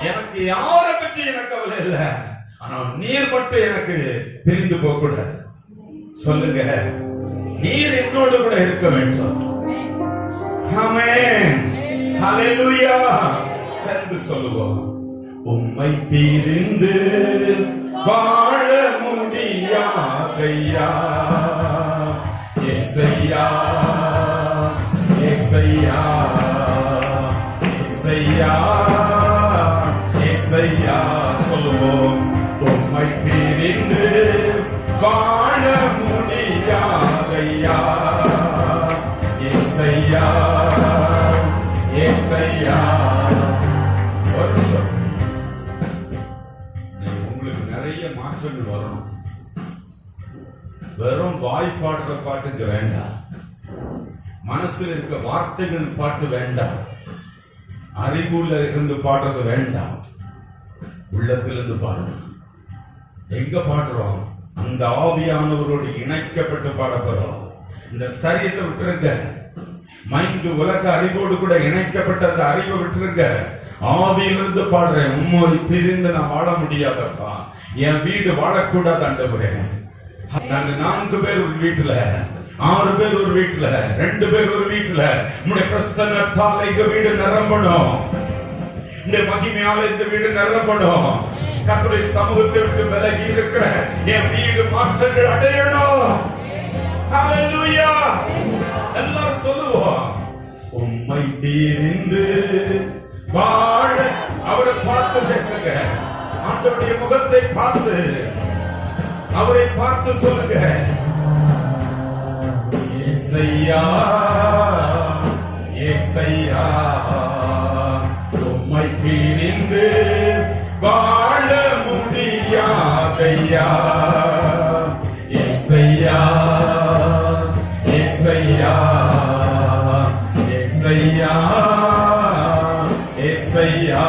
[SPEAKER 1] எனக்கு யாரை பற்றி எனக்கு கவலை இல்ல. ஆனால் நீர் மட்டும் எனக்கு பிரிந்து போக கூடாது. சொல்லுங்க. நீர் என்னோடு கூட இருக்க வேண்டும். ஆமென். ஹல்லேலூயா. சேர்ந்து சொல்லுவோம். உம்மை பிரிந்து வாழ முடியாதையா ஏசையா ஏசையா ஏசையா ஏசையா. சொல்லுவோம். உம்மை பிரிந்து வாழ முடியாதையா ஏசையா ஏசையா. உங்களுக்கு நிறைய மாற்றங்கள் வரணும். வெறும் வாய் பாடுற பாட்டுக்கு வேண்டாம். மனசுல இருக்க வார்த்தைகள் பாட்டு வேண்டாம். அறிவுல இருந்து பாடுறது வேண்டாம். உள்ளத்திலிருந்து பாடணும். எங்க பாடுறோம்? அந்த ஆவியானவரோடு இணைக்கப்பட்டு பாட போறோம். இந்த சரீரத்தை விட்டுருங்க. மைண்டு உலக அறிவோடு கூட இணைக்கப்பட்ட அந்த அறிவை விட்டுருங்க. ஆவியிலிருந்து பாடுறேன். உம்மை பிரிந்து நான் வாழ முடியாதப்பா. என் வீடு வாழக்கூடாது ஆண்டவரே. நாங்க 4 பேர் ஒரு வீட்டுல, 6 பேர் ஒரு வீட்டுல, 2 பேர் ஒரு வீட்டுல உம்முடைய பிரசன்னத்தால் எங்க வீடு நிரம்பணும். இந்த மகிமையால இந்த வீடு நிரம்பணும். கர்த்தருடைய சமூகத்தை விட்டு விலகி இருக்கிற என் வீடு மாற்றங்கள் அடையணும். ஹல்லேலூயா. எல்லாரும் சொல்லுவோம். உம்மை பிரிந்து வாழ. அவரை பார்த்து பேசுங்க. ஆண்டவருடைய முகத்தை பார்த்து அவரை பார்த்து சொல்லுங்க. ஏசையா ஏசையா. உம்மை பிரிந்து வாழ முடியாதையா ஏசையா ஏசையா ஏசையா ஏசையா.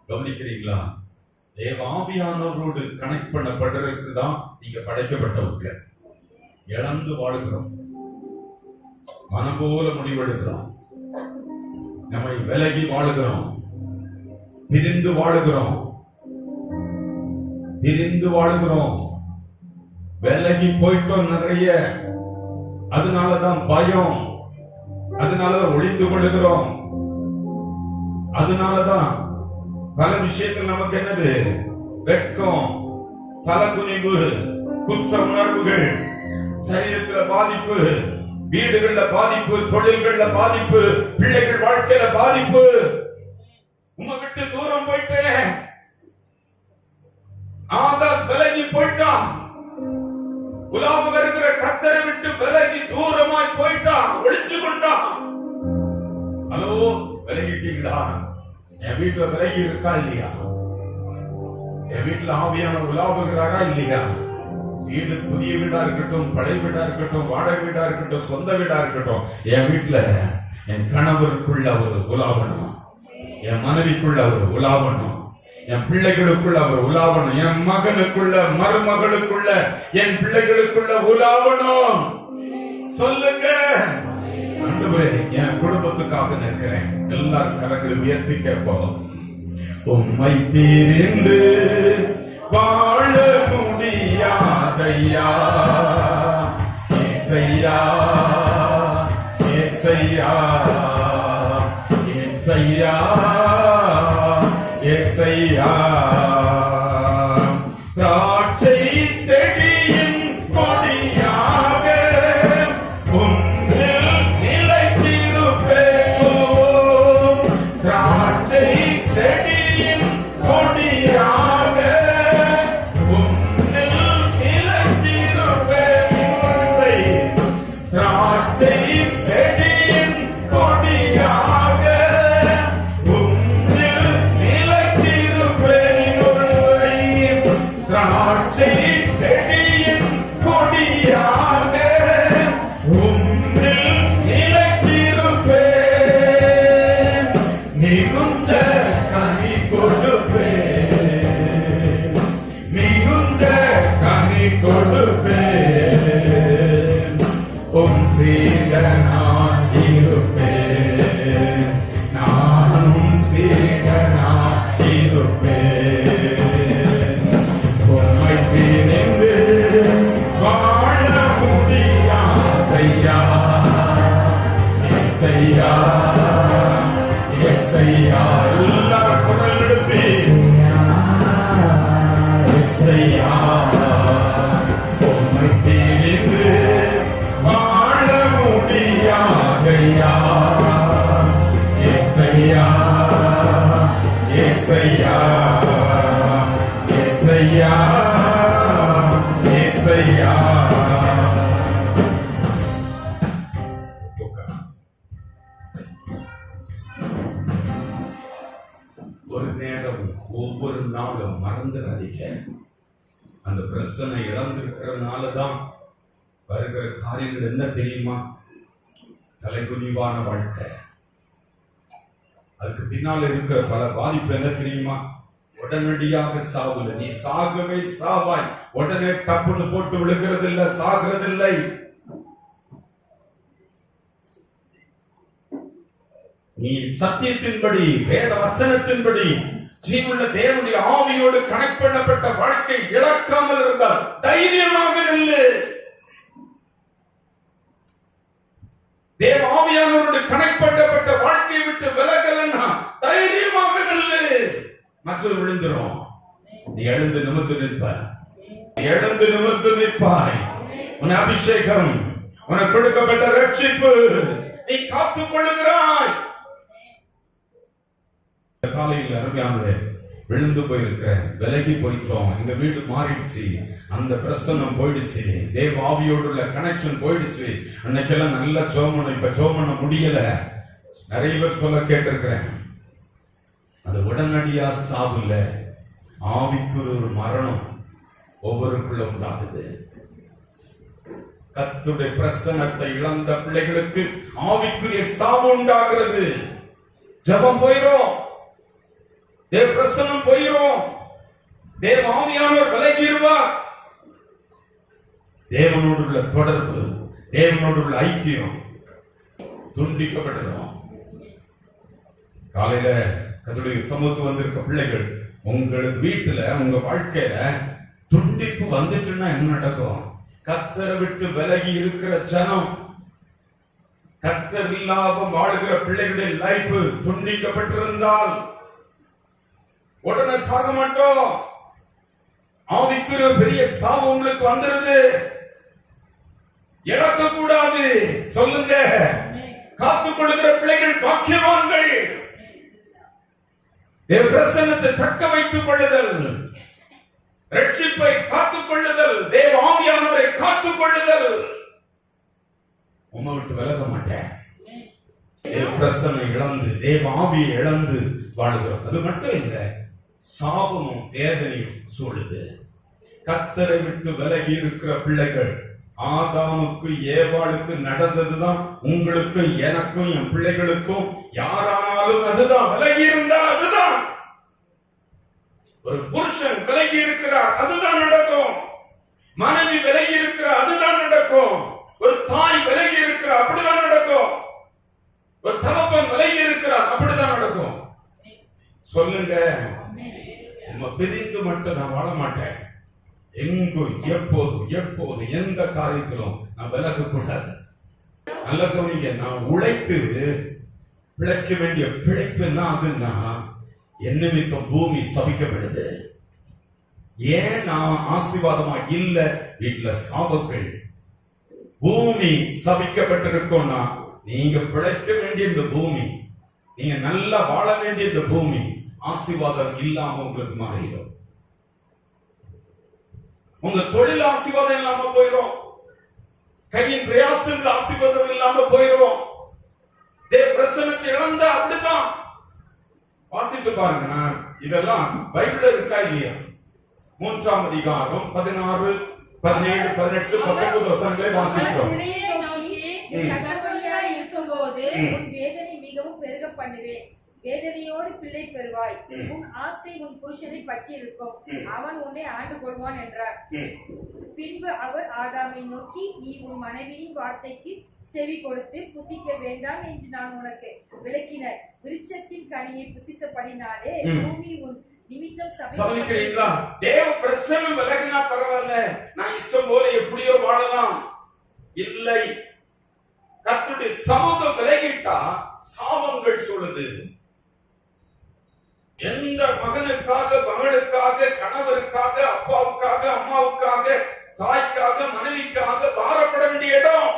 [SPEAKER 1] கவனிக்கிறீங்களா? தேவாவியானவரோடு கனெக்ட் பண்ணப்படுறதுக்கு தான் நீங்க படைக்கப்பட்டவங்க. இழந்து வாழுகிறோம். மனம் போல முடிவெடுக்கிறோம். நம்மை விலகி வாழுகிறோம். பிரிந்து வாழுகிறோம். பிரிந்து வாழுகிறோம். விலகி போயிட்டோம் நிறைய. அதனாலதான் பயம். அதனாலதான் ஒளிந்து கொள்ளுகிறோம். அதனாலதான் பல விஷயங்கள் நமக்கு என்னது? வெட்கம், தலகுனிவு, குற்ற உணர்வுகள், சரீரத்துல பாதிப்பு, வீடுகள்ல பாதிப்பு, தொழில்கள்ல பாதிப்பு, பிள்ளைகள் வாழ்க்கையில பாதிப்பு. உங்க விட்டு தூரம் போயிட்டேன். விலகி போயிட்டான். உலாவ வருகிற கர்த்தரை விட்டு விலகி தூரமாய் போயிட்டான். ஒளிச்சு கொண்டான். ஹலோ, விலகிட்டீங்களா? என் வீட்டுல விலகி இருக்கா இல்லையா? என் வீட்டுல ஆவியான உலாவுகிறாரா இல்லையா? வீடு புதிய வீடா இருக்கட்டும், பழைய வீடா இருக்கட்டும், வாடகை வீடா இருக்கட்டும், சொந்த வீடா இருக்கட்டும், என் வீட்டுல என் கணவருக்குள்ள ஒரு உலாவணும். என் மனைவிக்குள்ள ஒரு உலாவணும். என் பிள்ளைகளுக்குள்ள அவர் உலாவணும். என் மகனுக்குள்ள, மருமகளுக்குள்ள, என் பிள்ளைகளுக்குள்ள உலாவணும். சொல்லுங்க. ஆண்டவரே, என் குடும்பத்துக்காக நிற்கிறேன். எல்லாரும் கரங்களை உயர்த்தி கேட்போம். உம்மை பிரிந்து வாழ முடியாதையா ஏசையா ஏசையா ஏசையா ஏசையா. திராட்சை செடியின் கொடியாக உம்மில் நிலைத்திருப்பேன். திராட்சை செடியின் கொடியாக உம்மில் நிலைத்திருப்பேன். கொடுப்பேன், உம் சீடனாய் இருப்பேன், நானும் சீடனாய் இருப்பேன். உம்மை பிரிந்து வாழ முடியாதையா, இசையா இசையா. எல்லாரும் குரல் எழுப்பி இசையா, உம்மை பிரிந்து வாழ முடியாதையா, இசையா இசையா இசையா இசையா. ஒரு நேரம் ஒவ்வொரு நாளும் மறந்துடாதீங்க. அந்த பிரச்சனை இழந்திருக்கிறதுனாலதான் வருகிற காரியங்கள் என்ன தெரியுமா? தலைகுனிவான வாழ்க்கை. அதுக்கு பின்னால இருக்கிற பல பாதிப்பு என்ன தெரியுமா? உடனடியாக சாவுல நீ சாகவே சாவாய். உடனே டப்புன்னு போட்டு விழுகிறது இல்ல, சாகிறது இல்லை. நீ சத்தியத்தின்படி, வேத வசனத்தின்படி, ஜீவனுள்ள தேவனுடைய ஆவியோடு கனெக்ட் பண்ணப்பட்ட வாழ்க்கை இழக்காமல் இருந்தால் தைரியமாக நில்லு. தேவ ஆவியானவரோடு கனெக்ட் பண்ணப்பட்ட வாழ்க்கையை விட்டு விலகலன்னா தைரியமாக நில்லு. மற்றொரு விழுந்துரும். நீ எழுந்து நிமிர்ந்து நிற்பாய். எழுந்து நிமிர்ந்து நிற்பாய். உன் அபிஷேகம், உனக்கு கொடுக்கப்பட்ட ரட்சிப்பு நீ காத்துக் கொள்ளுகிறாய். காலையில் அருமையானது விழுந்து போயிருக்கிறேன், விலகி போயிட்டோம், எங்க வீடு மாறிடுச்சு, அந்த பிரசன்னம் போயிடுச்சு, தேவ ஆவியோடுள்ள கனெக்ஷன் போயிடுச்சு. அன்னைக்கெல்லாம் நல்ல ஜோமனம், இப்ப ஜோமன முடியல. நிறைய பேர் சொல்ல கேட்டிருக்கிறேன். அது உடனடியா சாவுல, ஆவிக்குரிய ஒரு மரணம் ஒவ்வொருக்குள்ள உண்டாகுது. கர்த்தருடைய பிரசன்னத்தை இழந்த பிள்ளைகளுக்கு ஆவிக்குரிய சாவு உண்டாகிறது. ஜெபம் போயிரும், தேவ பிரசன்னம் போயிரும், தேவ ஆவியானவர் விலகிடுவார். தேவனோடு உள்ள தொடர்பு, தேவனோடு உள்ள ஐக்கியம் துண்டிக்கப்பட்டதும். காலையில கர்த்தருடைய சமூகத்துக்கு வந்திருக்க பிள்ளைகள், உங்களுக்கு வீட்டுல, உங்க வாழ்க்கையில துண்டிப்பு வந்துச்சுன்னா என்ன நடக்கும்? கர்த்தரை விட்டு விலகி இருக்கிற ஜனம், கர்த்தர் இல்லாம வாழுகிற பிள்ளைகளுடைய லைஃப் துண்டிக்கப்பட்டிருந்தால் உடனே சாக மாட்டோம். ஆவிக்குரிய பெரிய சாவு உங்களுக்கு வந்துருது. இழக்க கூடாது. சொல்லுங்க, காத்துக் கொள்ளுகிற பிள்ளைகள் பாக்கியவான்கள். தேவ பிரசன்னத்தை தக்க வைத்துக் கொள்ளுதல், ரட்சிப்பை காத்துக் கொள்ளுதல், தேவ ஆவியானவரை காத்துக் கொள்ளுதல். உம்மை விட்டு விலக மாட்டேன். தேவ பிரசன்னம் இழந்து, தேவ ஆவியை இழந்து வாழுகிறோம். அது மட்டும் இல்லை, சாபமும் வேதனையும் சூழுது. கர்த்தரை விட்டு விலகி இருக்கிற பிள்ளைகள், ஆதாமுக்கு ஏவாளுக்கு நடந்ததுதான் உங்களுக்கும் எனக்கும் என் பிள்ளைகளுக்கும் யாரானாலும் அதுதான். விலகி இருந்தால் அதுதான். ஒரு புருஷன் விலகி இருக்கிறார், அதுதான் நடக்கும். மனைவி விலகி இருக்கிறார், அதுதான் நடக்கும். ஒரு தாய் விலகி இருக்கிறார், அப்படிதான் நடக்கும். ஒரு தகப்பன் விலகி இருக்கிறார், அப்படிதான் நடக்கும். சொல்லுங்க, நம்ம பிரிந்து மட்டும் நான் வாழ மாட்டேன். எங்கும் எப்போது எந்த காரியத்திலும் நான் விலக கூடாது. நல்ல கவனிங்க, நான் உழைத்து பிழைக்க வேண்டிய பிழைப்பு என்ன ஆகுன்னா, என் நிமித்தம் பூமி சபிக்கப்படுது. ஏன் நான் ஆசீர்வாதமா இல்ல, வீட்டுல சாபங்கள், பூமி சபிக்கப்பட்டிருக்கோம்னா, நீங்க பிழைக்க வேண்டிய இந்த பூமி, நீங்க நல்லா வாழ வேண்டிய இந்த பூமி ஆசீர்வாதம் இல்லாம உங்களுக்கு மாறிடும். உங்க தொழில் ஆசீர்வாதம் இல்லாம போயிடும். கையின் பிரயாசங்கள் ஆசீர்வாதம் இல்லாம போயிடும். தேவ பிரசன்னத்தை இழந்த அப்படிதான். வாசித்து பாருங்க, நான் இதெல்லாம் பைபிள்ல இருக்கா இல்லையா? 3ஆம் அதிகாரம் 16, 17, 18, 19 வசனங்களை வாசிக்கிறோம்.
[SPEAKER 2] இருக்கும்போது
[SPEAKER 3] உன் வேதனை மிகவும் பெருக பண்ணுவேன். வேதனையோடு பிள்ளை பெறுவாய். உன் ஆசை உன் புருஷனை பற்றி இருக்கும். அவன் உன்னை ஆண்டு கொள்வான் என்றார். பின்பு அவர் ஆதாமை நோக்கி, நீ உன் மனைவியின் வார்த்தைக்கு செவி கொடுத்து புசிக்க வேண்டாம் என்று நான் உனக்கு விளக்கின விருட்சத்தின் கனியை புசித்தபடினாலே பூமி உன் நிமித்தம்
[SPEAKER 1] கவனிக்கிறீங்களா? தேவ பிரசன்னம் விலகினா பரவாயில்ல, நான் இஷ்டம் போல எப்படியோ வாழலாம். இல்லை, கர்த்தருடைய சமூகம் விலகிட்டா சாபங்கள் சொல்லுது. எந்த மகனுக்காக, மகளுக்காக, கணவருக்காக, அப்பாவுக்காக, அம்மாவுக்காக, தாய்க்காக, மனைவிக்காக பாரப்பட வேண்டிய இடம்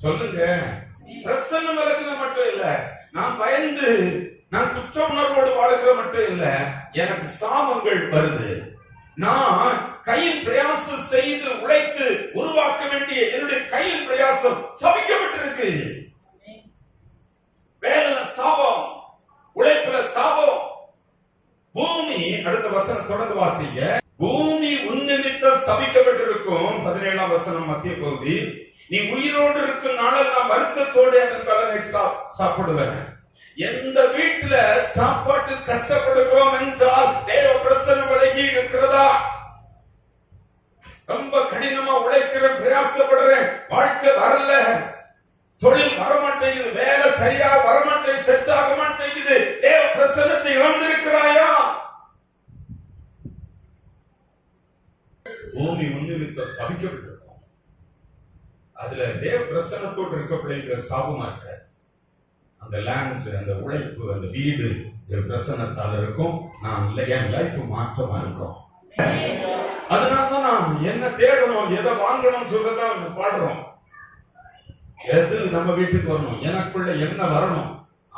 [SPEAKER 1] சொல்லுங்க. பிரசன்னம் விலகுன மட்டும் இல்ல, நான் பயந்து நான் குற்ற உணர்வோடு வாழ்கிற மட்டும் இல்ல, எனக்கு சாபங்கள் வருது. நான் கையின் பிரயாசம் செய்து உழைத்து உருவாக்க வேண்டிய என்னுடைய கையின் பிரயாசம் சபிக்கப்பட்டிருக்கு. வேலையில சாபம், உழைப்புல சாபம். பூமி, அடுத்த வசனம் தொடர்ந்து வாசிங்க. பூமி உன் நிமித்தம் சபிக்கப்பட்டிருக்கும். 17ஆம் வசனம் மத்திய பகுதி. நீ உயிரோடு இருக்கும் நாளெல்லாம் வருத்தத்தோடு அதன் பலனை சாப்பிடுவேன். எந்த வீட்டுல சாப்பாட்டு கஷ்டப்படுகிறோம் என்றால் தேவ பிரசன்னம் விலகி இருக்கிறதா? ரொம்ப கடினமா உழைக்கிறேன், பிரயாசப்படுறேன், வாழ்க்கை வரல, தொழில் வரமாட்டேங்குது, வேலை சரியா வரமாட்டேங்குது, செட் ஆக மாட்டேங்குது, தேவ பிரசன்னத்தை இழந்திருக்கிறாயா? பூமி உன்னிமித்தம் சபிக்கப்பட்டிருக்கும். அதுல தேவ பிரசன்னத்தோடு இருக்கப்படுகிற சாபமா இருக்க அந்த லேண்ட், அந்த உழைப்பு, அந்த வீடு தேவ பிரசன்னத்தால் இருக்கும். நான் என் லைஃப் மாற்றமா இருக்கும். அதனாலதான் நான் என்ன தேடணும், எதை வாங்கணும் சொல்றதான் பாடுறோம். எது நம்ம வீட்டுக்கு வரணும், எனக்குள்ள என்ன வரணும்,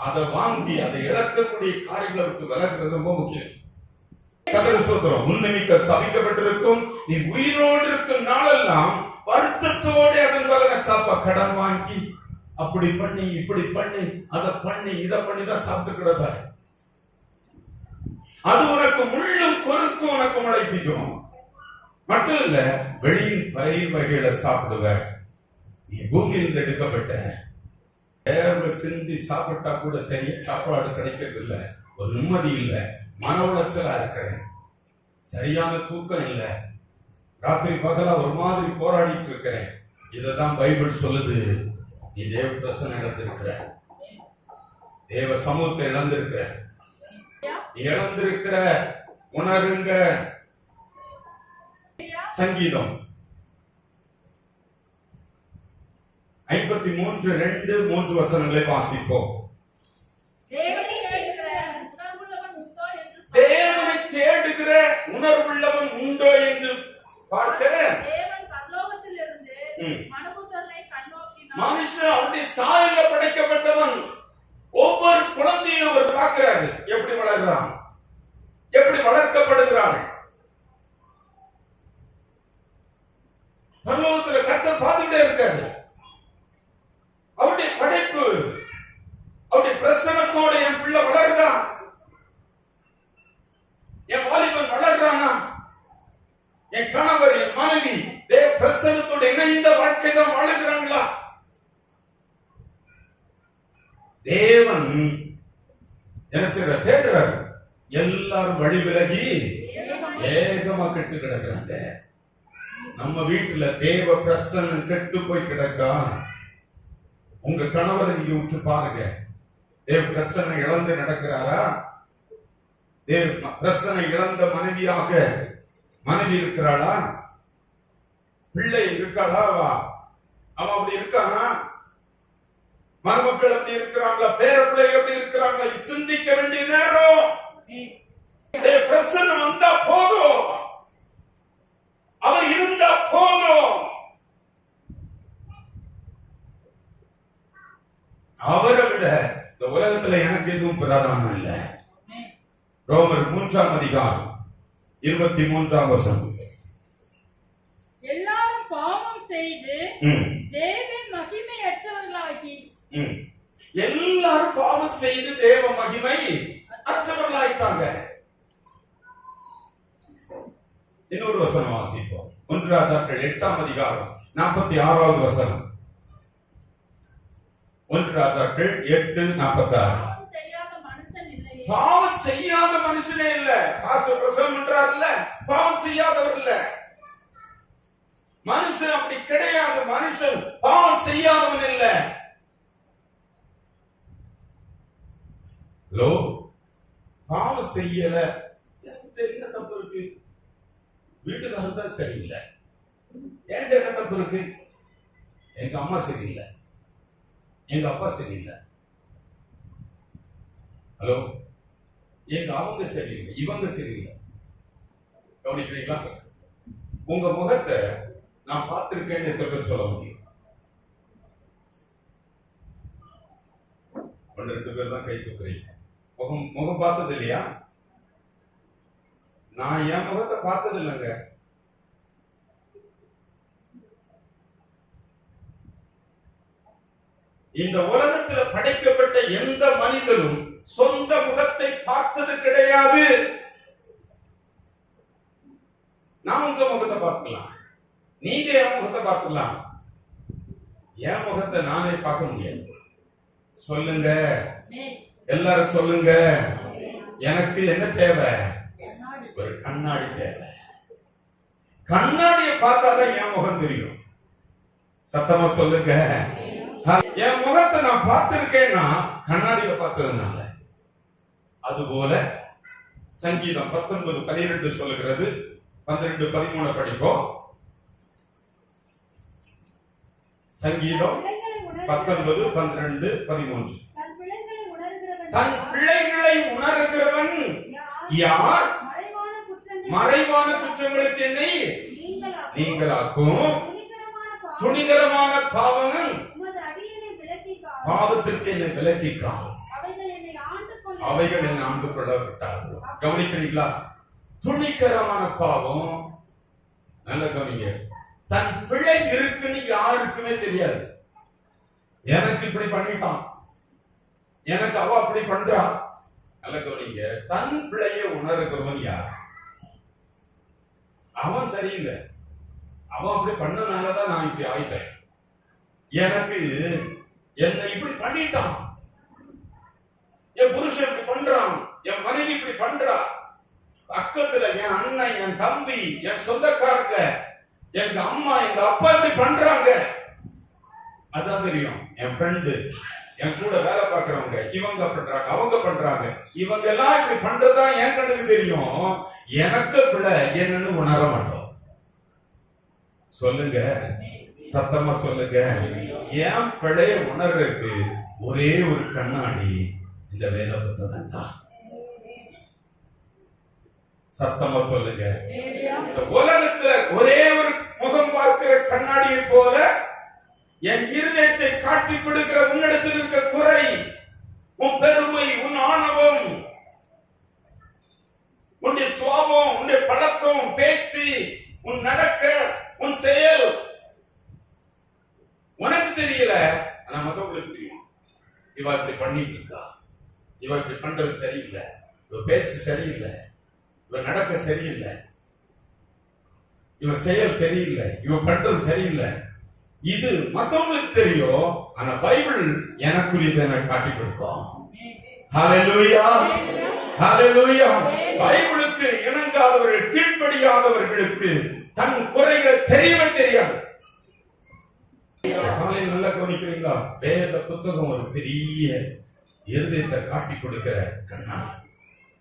[SPEAKER 1] அதை வாங்கி அதை இழக்கக்கூடிய காரியங்களை விட்டு விலகுறது ரொம்ப முக்கியம். கர்த்தருக்கு ஸ்தோத்திரம். உன்னிமிக்க சபிக்கப்பட்டிருக்கும். நீ உயிரோடு இருக்கும் நாளெல்லாம் வருத்தத்தோடு அதன் பலனை சாப்பா. கடன் வாங்கி அப்படி பண்ணி இப்படி பண்ணி அதை பண்ணி இதை பண்ணி தான் சாப்பிட்டு கிடப்ப. அது உனக்கு முள்ளும் கொறுக்கும், உனக்கு முளைப்பிக்கும். மட்டும் இல்ல, வெளியின் பயிர் வகைகளை சாப்பிடுவ. நீ பூமியில் எடுக்கப்பட்ட வேர்வை சிந்தி சாப்பிட்டா கூட சரி சாப்பாடு கிடைக்கிறது இல்ல, ஒரு நிம்மதி இல்ல, மன உளைச்சலா இருக்கிறேன், சரியான தூக்கம் இல்ல, ராத்திரி பகலா ஒரு மாதிரி போராடிட்டு இருக்கிறேன். இததான் பைபிள் சொல்லுது. நீ தேவ பிரசன்னம் இழந்திருக்கிற, தேவ சமூகத்தை இழந்திருக்கிற, நீ இழந்திருக்கிற. உணருங்க. சங்கீதம் 53:2-3 வசனங்களை வாசிப்போம்.
[SPEAKER 2] தேவனை
[SPEAKER 1] தேடுகிற உணர்வுள்ளவன் உண்டோ என்று பார்க்க
[SPEAKER 2] தேவன் பரலோகத்திலிருந்து மனுபுத்திரனை கண்ணோக்கினார்.
[SPEAKER 1] மனுஷன் அவருடைய சாயல்ல படைக்கப்பட்டவன். ஒவ்வொரு குழந்தையும் அவர் பார்க்கிறாரு, எப்படி வளர்கிறான், எப்படி வளர்க்கப்படுகிறான். பரலோகத்துல கர்த்தர் பார்த்துட்டே இருக்காரு. அவருடைய படைப்பு, அவருடைய பிரசன்னத்தோட என் பிள்ளை வளர்றான், என் வாலிபன் வளர்றானா, என் கணவர், என் மனைவி தேவ பிரசன்னத்தோட இணைந்த வாழ்க்கை தான் வாழுகிறாங்களா? தேவன் என்ன செய்யற தேடுறாரு. எல்லாரும் வழி விலகி ஏகமா கெட்டு கிடக்குறாங்க. நம்ம வீட்டுல தேவ பிரசன்னம் கெட்டு போய் கிடக்கா? உங்க கணவரை நீங்க உற்று பாருங்க. தேவ பிரசன்னம் இழந்து நடக்கிறாரா? தேவ பிரசன்னம் இழந்த மனைவியாக மனைவி இருக்கிறாளா? பிள்ளை இருக்காளா? அவன் அப்படி இருக்கானா? மருமக்கள் அப்படி இருக்கிறாங்களா? பேர பிள்ளைகள் எப்படி இருக்கிறாங்க? சிந்திக்க வேண்டிய நேரம். தேவ பிரசன்னம் வந்தா போதும், அவர் இருந்தா போதும். அவரை விட இந்த உலகத்துல எனக்கு எதுவும் பிரதானம் இல்லை. ரோமர் 3ஆம் அதிகாரம் 23ஆம் வசனம்.
[SPEAKER 2] எல்லாரும் பாவம் செய்து தேவன் மகிமையற்றவர்களாகி
[SPEAKER 1] எல்லாரும் பாவம் செய்து தேவ மகிமை அற்றவர்களாயிட்டாங்க. இன்னொரு வசனம் வாசிப்போம். 1 ராஜாக்கள் 8ஆம் அதிகாரம் 46வது வசனம். 1 ராஜாக்கள் 8:46. பாவம் செய்யாத மனுஷனே இல்ல. பாஸ்டர் பிரசவம் என்றார்ல, பாவம் செய்யாதவர் இல்ல. மனுஷன் அப்படி கிடையாது. மனுஷன் பாவம் செய்யாதவன் இல்ல. ஹலோ, பாவம் செய்யல, என்ன தப்பு இருக்கு? வீட்டுக்காரர் தான் சரியில்லை. என்கிட்ட என்ன தப்பு இருக்கு? எங்க அம்மா சரியில்லை, எங்க அப்பா சரியில்லை. ஹலோ, எங்க அவங்க சரியில்லை, இவங்க சரியில்லை. கவனிக்கிறீங்களா? உங்க முகத்தை நான் பார்த்திருக்கேன்னு எத்தனை பேர் சொல்ல முடியும்? 1-2 பேர் தான் கை தூக்குறீங்க. முகம் பார்த்தது இல்லையா? நான் என் முகத்தை பார்த்தது இல்லைங்க. இந்த உலகத்துல படைக்கப்பட்ட எந்த மனிதனும் சொந்த முகத்தை பார்த்தது கிடையாது. நான் உங்க முகத்தை பார்க்கலாம், நீங்க என் முகத்தை பார்க்கலாம். என் முகத்தை நானே பார்க்க முடியாது. சொல்லுங்க, எல்லாரும் சொல்லுங்க. எனக்கு என்ன தேவை? ஒரு கண்ணாடி தேவை. கண்ணாடியை பார்த்தாதான் என் முகம் தெரியும். சத்தமா சொல்லுங்க. என் முகத்தை நான் பார்த்திருக்கேன்னா கண்ணாடியில பார்த்ததுனால. அதுபோல சங்கீதம் 19:12 சொல்லுகிறது. 12-13 படிப்போம். சங்கீதம் 19:12-13. தன் பிள்ளைகளை உணர்கிறவன் யார்? மறைவான குற்றங்களுக்கு என்னை நீங்களாக்கும். துணிகரமான பாவம் பாவத்திற்கு என்னை விலக்கிக்காம். அவைகள் என்னை ஆண்டு கொள்ள விட்டாது. கவனிக்கிறீங்களா? துணிகரமான பாவம். நல்ல கவனிங்க. தன் பிள்ளை இருக்குன்னு யாருக்குமே தெரியாது. எனக்கு இப்படி பண்ணிட்டான், எனக்கு அவ அப்படி பண்றா. நல்ல கவனிங்க. தன் பிள்ளையை உணர்கிறவன் யார்? அவன் சரியில்லை, அவன் அப்படி பண்ணனாலதான் நான் இப்படி ஆயிட்டேன். எனக்கு என்னை இப்படி பண்ணிட்டான், என் புருஷன் இப்படி பண்றான், என் மனைவி இப்படி பண்றா, பக்கத்துல என் அண்ணன், என் தம்பி, என் சொந்தக்காரங்க, எங்க அம்மா, எங்க அப்பா இப்படி பண்றாங்க. அதான் தெரியும். என் ஃப்ரெண்டு, என் கூட வேலை பார்க்கறவங்க, இவங்க பண்றாங்க, அவங்க பண்றாங்க, இவங்க எல்லாம் இப்படி பண்றதா என் கண்ணுக்கு தெரியும். எனக்கு பிள்ளை என்னன்னு உணர மாட்டோம். சொல்லுங்க, சத்தமா சொல்லுங்க. என் பிழைய உணர்றதுக்கு ஒரே ஒரு கண்ணாடி இந்த வேத புத்தகம் தான். சத்தமா சொல்லுங்க. இந்த உலகத்துல ஒரே ஒரு முகம் பார்க்கிற கண்ணாடியை போல என் இருதயத்தை காட்டி கொடுக்கிற உன்னிடத்தில் இருக்க குறை, உன் பெருமை, உன் ஆணவம், உன்னுடைய சுவாபம், உன்னுடைய பழக்கம், பேச்சு, உன் நடக்க, உன் செயல் உனக்கு தெரியல, ஆனா மத்தவங்களுக்கு தெரியும். இவ இப்படி பண்ணிட்டு இருக்கா, இவ இப்படி பண்றது சரியில்லை, இவ பேச்சு சரியில்லை, இவ நடக்க சரியில்லை, இவ செயல் சரியில்லை, இவ பண்றது சரியில்லை. இது மத்தவங்களுக்கு தெரியும், ஆனா பைபிள் எனக்குரியதை காட்டி கொடுக்கும். ஹல்லேலூயா, ஹல்லேலூயா. பைபிளுக்கு இணங்காதவர்கள், கீழ்ப்படியாதவர்களுக்கு தன் குறைகள் தெரியவே தெரியாது. காலையில் நல்லா கவனிக்கிறீங்களா? வேத புத்தகம் ஒரு பெரிய இருதயத்தை காட்டி கொடுக்கிற கண்ணாடி.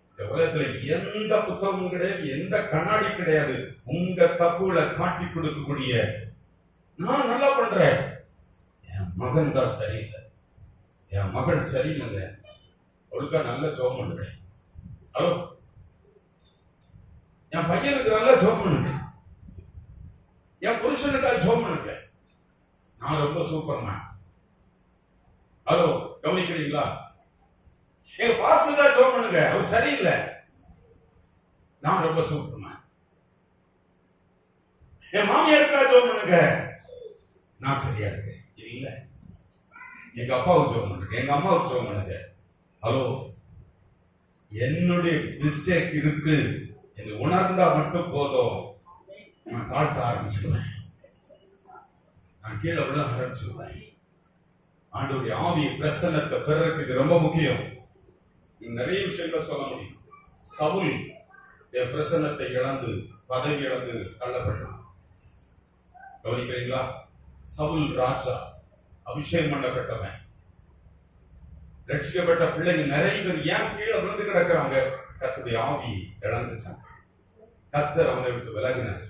[SPEAKER 1] இந்த உலகத்துல எந்த புத்தகமும் கிடையாது, எந்த கண்ணாடி கிடையாது உங்க தப்புகளை காட்டி கொடுக்கக்கூடிய. நான் நல்லா பண்றேன், என் மகன் தான் சரியில்லை, என் மகள் சரியில்லைங்க, அவளுக்கா நல்ல ஜெபம் பண்ணுங்க. ஹலோ, என் பையனுக்கு நல்லா ஜெபம் பண்ணுங்க, என் புருஷனுக்கா ஜெபம் பண்ணுங்க. நான் ரொம்ப சூப்பர்மேன். ஹலோ, கவனிக்கிறீங்களா? எங்க பாஸ்டர்கா ஜெபம் பண்ணுங்க, அவர் சரியில்லை, நான் ரொம்ப சூப்பர்மேன். என் மாமியாருக்கா ஜெபம் பண்ணுங்க, நான் சரியா இருக்கேன். இல்ல, எங்க அப்பாவுக்கு ஜெபம் பண்ணுங்க, எங்க அம்மாவுக்கு ஜெபம் பண்ணுங்க. ஹலோ, என்னுடைய மிஸ்டேக் இருக்கு என்று உணர்ந்தா மட்டும் போதும், நான் தாழ்த்த ஆரம்பிச்சுடுவேன், நான் கீழே விட ஆரம்பிச்சுடுவேன். ஆண்டவருடைய ஆவியை பிரசன்னத்தை பெறறதுக்கு ரொம்ப முக்கியம். நிறைய விஷயங்களை சொல்ல முடியும். சவுல் பிரசன்னத்தை இழந்து பதவி இழந்து தள்ளப்பட்டான். கவனிக்கிறீங்களா? சவுல் ராஜா, அபிஷேகம் பண்ணப்பட்டவன், ரட்சிக்கப்பட்ட பிள்ளைங்க நிறைய பேர் ஏன் கீழே விழுந்து கிடக்கிறாங்க? கர்த்தருடைய ஆவி இழந்துட்டாங்க. கர்த்தர் அவனை விட்டு விலகினார்.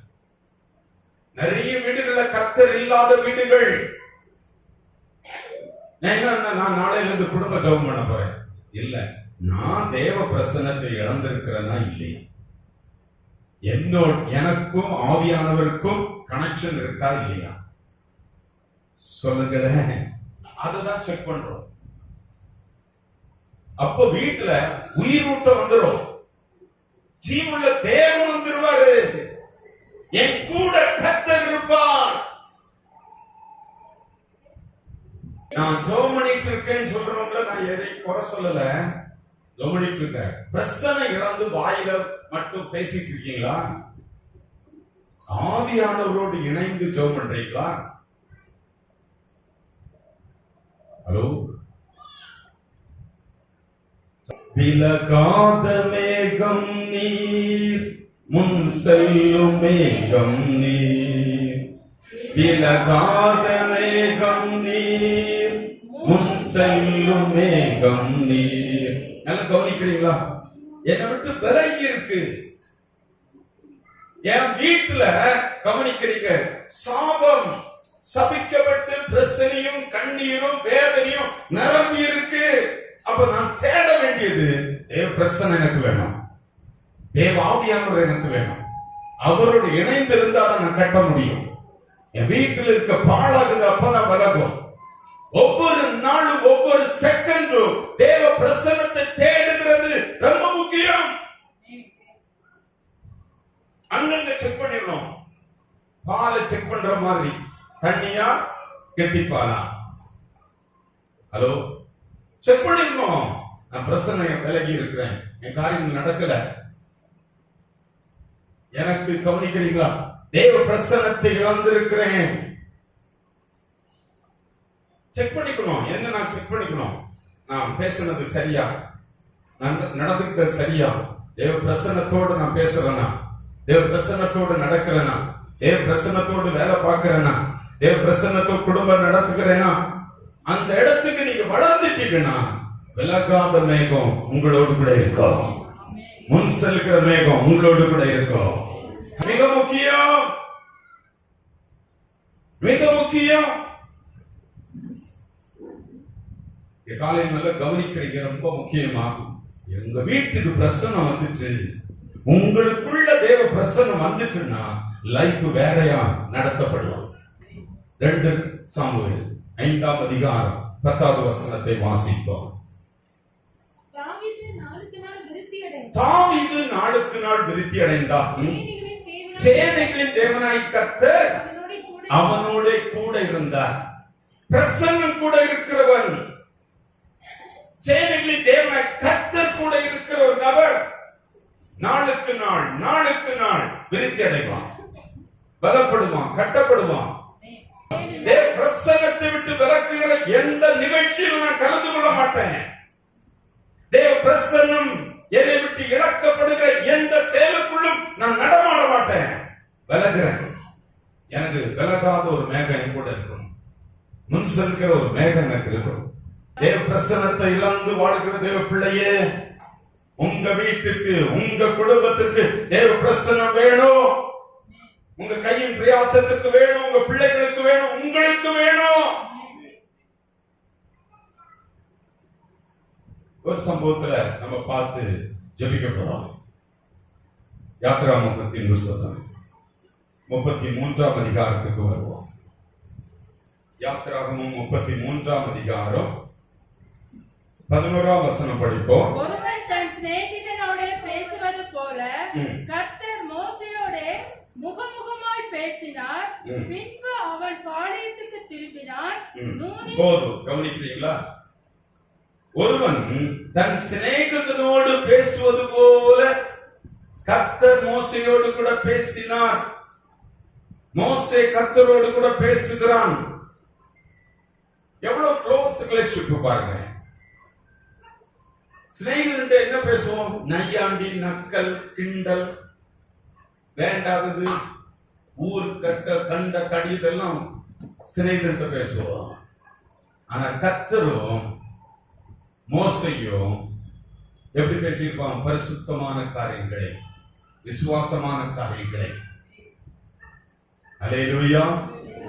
[SPEAKER 1] நிறைய வீடுகள்ல கர்த்தர் இல்லாத வீடுகள். நான் நாளையில இருந்து குடும்ப ஜெபம் பண்ண போறேன் இல்ல, நான் தேவ பிரசன்னத்தை இழந்திருக்கிறேன்னா இல்லையா? எனக்கும் ஆவியானவருக்கும் கனெக்ஷன் இருக்கா இல்லையா? சொல்லுங்களேன். அதுதான் செக் பண்றோம். அப்ப வீட்டுல உயிரூட்டம் வந்துடும், ஜீவனுள்ள தேவன் வந்துருவாரு, என் கூட கர்த்தர் இருப்பார். நான் ஜெபம் பண்ணிட்டு இருக்கேன்னு சொல்றவங்கள நான் எதையும் குறை சொல்லல. ஜெபம் பண்ணிட்டு இருக்கேன், பிரசனை இழந்து வாயில மட்டும் பேசிட்டு இருக்கீங்களா? ஆவியானவரோடு இணைந்து ஜெபம் பண்றீங்களா? ஹலோ? விலகாத மேகம் நீர், முன் செல்லும் மேகம் நீர். விலகாத மேகம் நீர், முன் செல்லும் மேகம் நீர். நல்லா கவனிக்கிறீங்களா? என்னை விட்டு விலகி இருக்கு. என் வீட்டுல கவனிக்கிறீங்க, சாபம், சபிக்கப்பட்டு பிரச்சனையும் கண்ணீரும் வேதனையும் நிரம்பி இருக்கு. அப்ப நான் தேட வேண்டியது தேவ பிரசன்னம் எனக்கு வேணும், தேவ ஆவியானவர் எனக்கு வேணும். அவரோடு இணைந்து இருந்தால் நான் கட்ட முடியும். என் வீட்டில் இருக்க பாழாகுது, அப்பதான் விலகும். ஒவ்வொரு நாளும் ஒவ்வொரு செகண்டும் தேவ பிரசன்னத்தை தேடுகிறது ரொம்ப முக்கியம். அங்கங்க செக் பண்ணிடணும். பாலை செக் பண்ற மாதிரி, தண்ணியா கெட்டிப்பாலா? ஹலோ? செக் பண்ணிடணும். நான் பிரசன்ன விலகி இருக்கிறேன், என் காரியம் நடக்கல. எனக்கு கவனிக்கிறீங்களா? தேவ பிரசன்னத்தை இழந்திருக்கிறேன். செக் பண்ணிக்கணும். என்ன நான் செக் பண்ணிக்கணும்? நான் பேசுனது சரியா? நான் நடந்துக்கிட்டது சரியா? தேவ பிரசன்னத்தோடு நான் பேசுறேனா? தேவ பிரசன்னத்தோடு நடக்கிறேனா? தேவ பிரசன்னத்தோடு வேலை பார்க்கிறேனா? தேவ பிரசன்னத்தோடு குடும்பம் நடத்துகிறேனா? அந்த இடத்துக்கு நீங்க வளர்ந்துட்டீங்கன்னா விலகாத மேகம் உங்களோடு கூட இருக்கும், முன் செல்கிற மேகம் உங்களோடு கூட இருக்கும். மிக முக்கியம், மிக முக்கியம். காலையில் நல்லா கவனிக்கிறீங்க, ரொம்ப முக்கியமா. எங்க வீட்டுக்கு பிரசன்னம் வந்துச்சு, உங்களுக்குள்ள தேவ பிரசன்னம் வந்துச்சுன்னா லைஃப் வேறையா நடத்தப்படும். 2 சாமுவேல் 5ஆம் அதிகாரம் 10வது வசனத்தை வாசிப்போம். தாவீது நாளுக்கு நாள் விருத்தி அடைந்தான். சேனைகளின் தேவனாய் கர்த்தர் அவனோட கூட இருந்தார். பிரசன்னம் கூட இருக்கிறவன், சேனைகளின் தேவனாய் கர்த்தர் கூட இருக்கிற ஒரு நபர் நாளுக்கு நாள் நாளுக்கு நாள் விருத்தி அடைவான், பலப்படுவான், கட்டப்படுவான். தேவ பிரசன்னத்தை விட்டு விலக்குகிற எந்த நிகழ்ச்சியிலும் நான் கலந்து கொள்ள மாட்டேன். தேவ பிரசன்னம் என்னை விட்டு இழக்கப்படுகிற எந்த செயலுக்குள்ளும் நான் நடமாட மாட்டேன், விலகுறேன். எனக்கு விலகாத ஒரு மேகம் என் கூட இருக்கணும், முன் செல்கிற ஒரு மேகம் எனக்கு இருக்கணும். தேவ பிரசன்னத்தை இழந்து வாழ்கிற தேவ பிள்ளையே, உங்க வீட்டுக்கு உங்க குடும்பத்திற்கு தேவ பிரசன்னம் வேணும். உங்க கையின் பிரயாசத்துக்கு வேணும், உங்க பிள்ளைகளுக்கு வேணும், உங்களுக்கு வேணும். ஒரு சம்பவத்துல நம்ம பார்த்து ஜெபிக்க போறோம். யாத்திராகமத்தின் புத்தகம் 33ஆம் அதிகாரத்துக்கு வருவோம். யாத்திராகமம் 33ஆம் அதிகாரம் 11ஆம் வசனம் படிப்போம்.
[SPEAKER 2] ஒருவன் தன் சிநேகிதனோட பேசுவது போல கர்த்தர் மோசேயோட முகமுகமாய் பேசினார். பின்பு அவன் பாளையத்துக்கு திரும்பினான்.
[SPEAKER 1] போதும், கவனிக்கிறீங்களா? ஒருவன் தன் சிநேகிதனோடு பேசுவது போல கர்த்தர் மோசேயோடு கூட பேசினார். மோசே கர்த்தரோடு கூட பேசுகிறான். எவ்வளவு க்ளோஸ் ரிலேஷன்ஷிப் பாருங்க. சிநேகிதன்ட்ட என்ன பேசுவோம்? நையாண்டி, நக்கல், கிண்டல், வேண்டாதது, ஊர் கட்ட கண்ட கடிதெல்லாம் சிநேகிதன்ட்ட பேசுவோம். ஆனா கர்த்தரும் மோசையும் எப்படி பேசியிருப்பான்? பரிசுத்தமான காரியங்களை, விசுவாசமான காரியங்களை. அல்லேலூயா.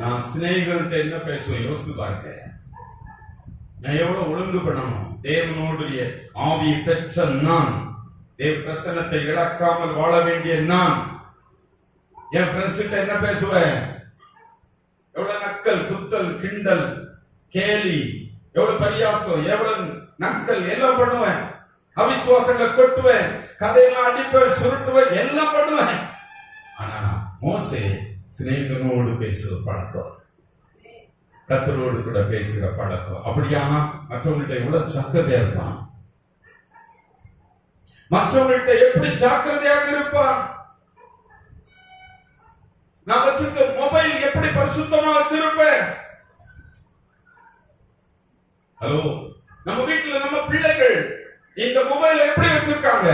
[SPEAKER 1] நான் சிநேகிதன்ட்ட என்ன பேசுவேன் யோசித்து பாருங்க. நான் எவ்வளவு ஒழுங்கு பண்ணணும். தேவனுடைய ஆவியை பெற்ற நான், தேவ பிரசன்னத்தை இழக்காமல் வாழ வேண்டிய நான் என் ஃப்ரெண்ட்ஸ் கிட்ட என்ன பேசுவேன்? எவ்வளவு நக்கல், குத்தல், கிண்டல், கேலி, எவ்வளவு பரியாசம், எவ்வளவு நக்கல் எல்லாம் பண்ணுவேன். அவிசுவாசங்களை கொட்டுவேன், கதையெல்லாம் அடிப்பேன், சுருட்டுவேன், எல்லாம் பண்ணுவேன். ஆனா மோசே சிநேகிதனோடு பேசுற பழக்கம், கர்த்தரோடு கூட பேசுகிற பழக்கம். அப்படியானா மற்றவங்கள்ட்ட எவ்வளவு ஜாக்கிரதையா இருப்பான்? மற்றவங்கள்ட்ட எப்படி ஜாக்கிரதையாக இருப்பான்? நான் வச்சிருக்க மொபைல் எப்படி பரிசுத்தமா வச்சிருப்பேன்? ஹலோ, நம்ம வீட்டுல நம்ம பிள்ளைகள் இந்த மொபைல் எப்படி வச்சிருக்காங்க?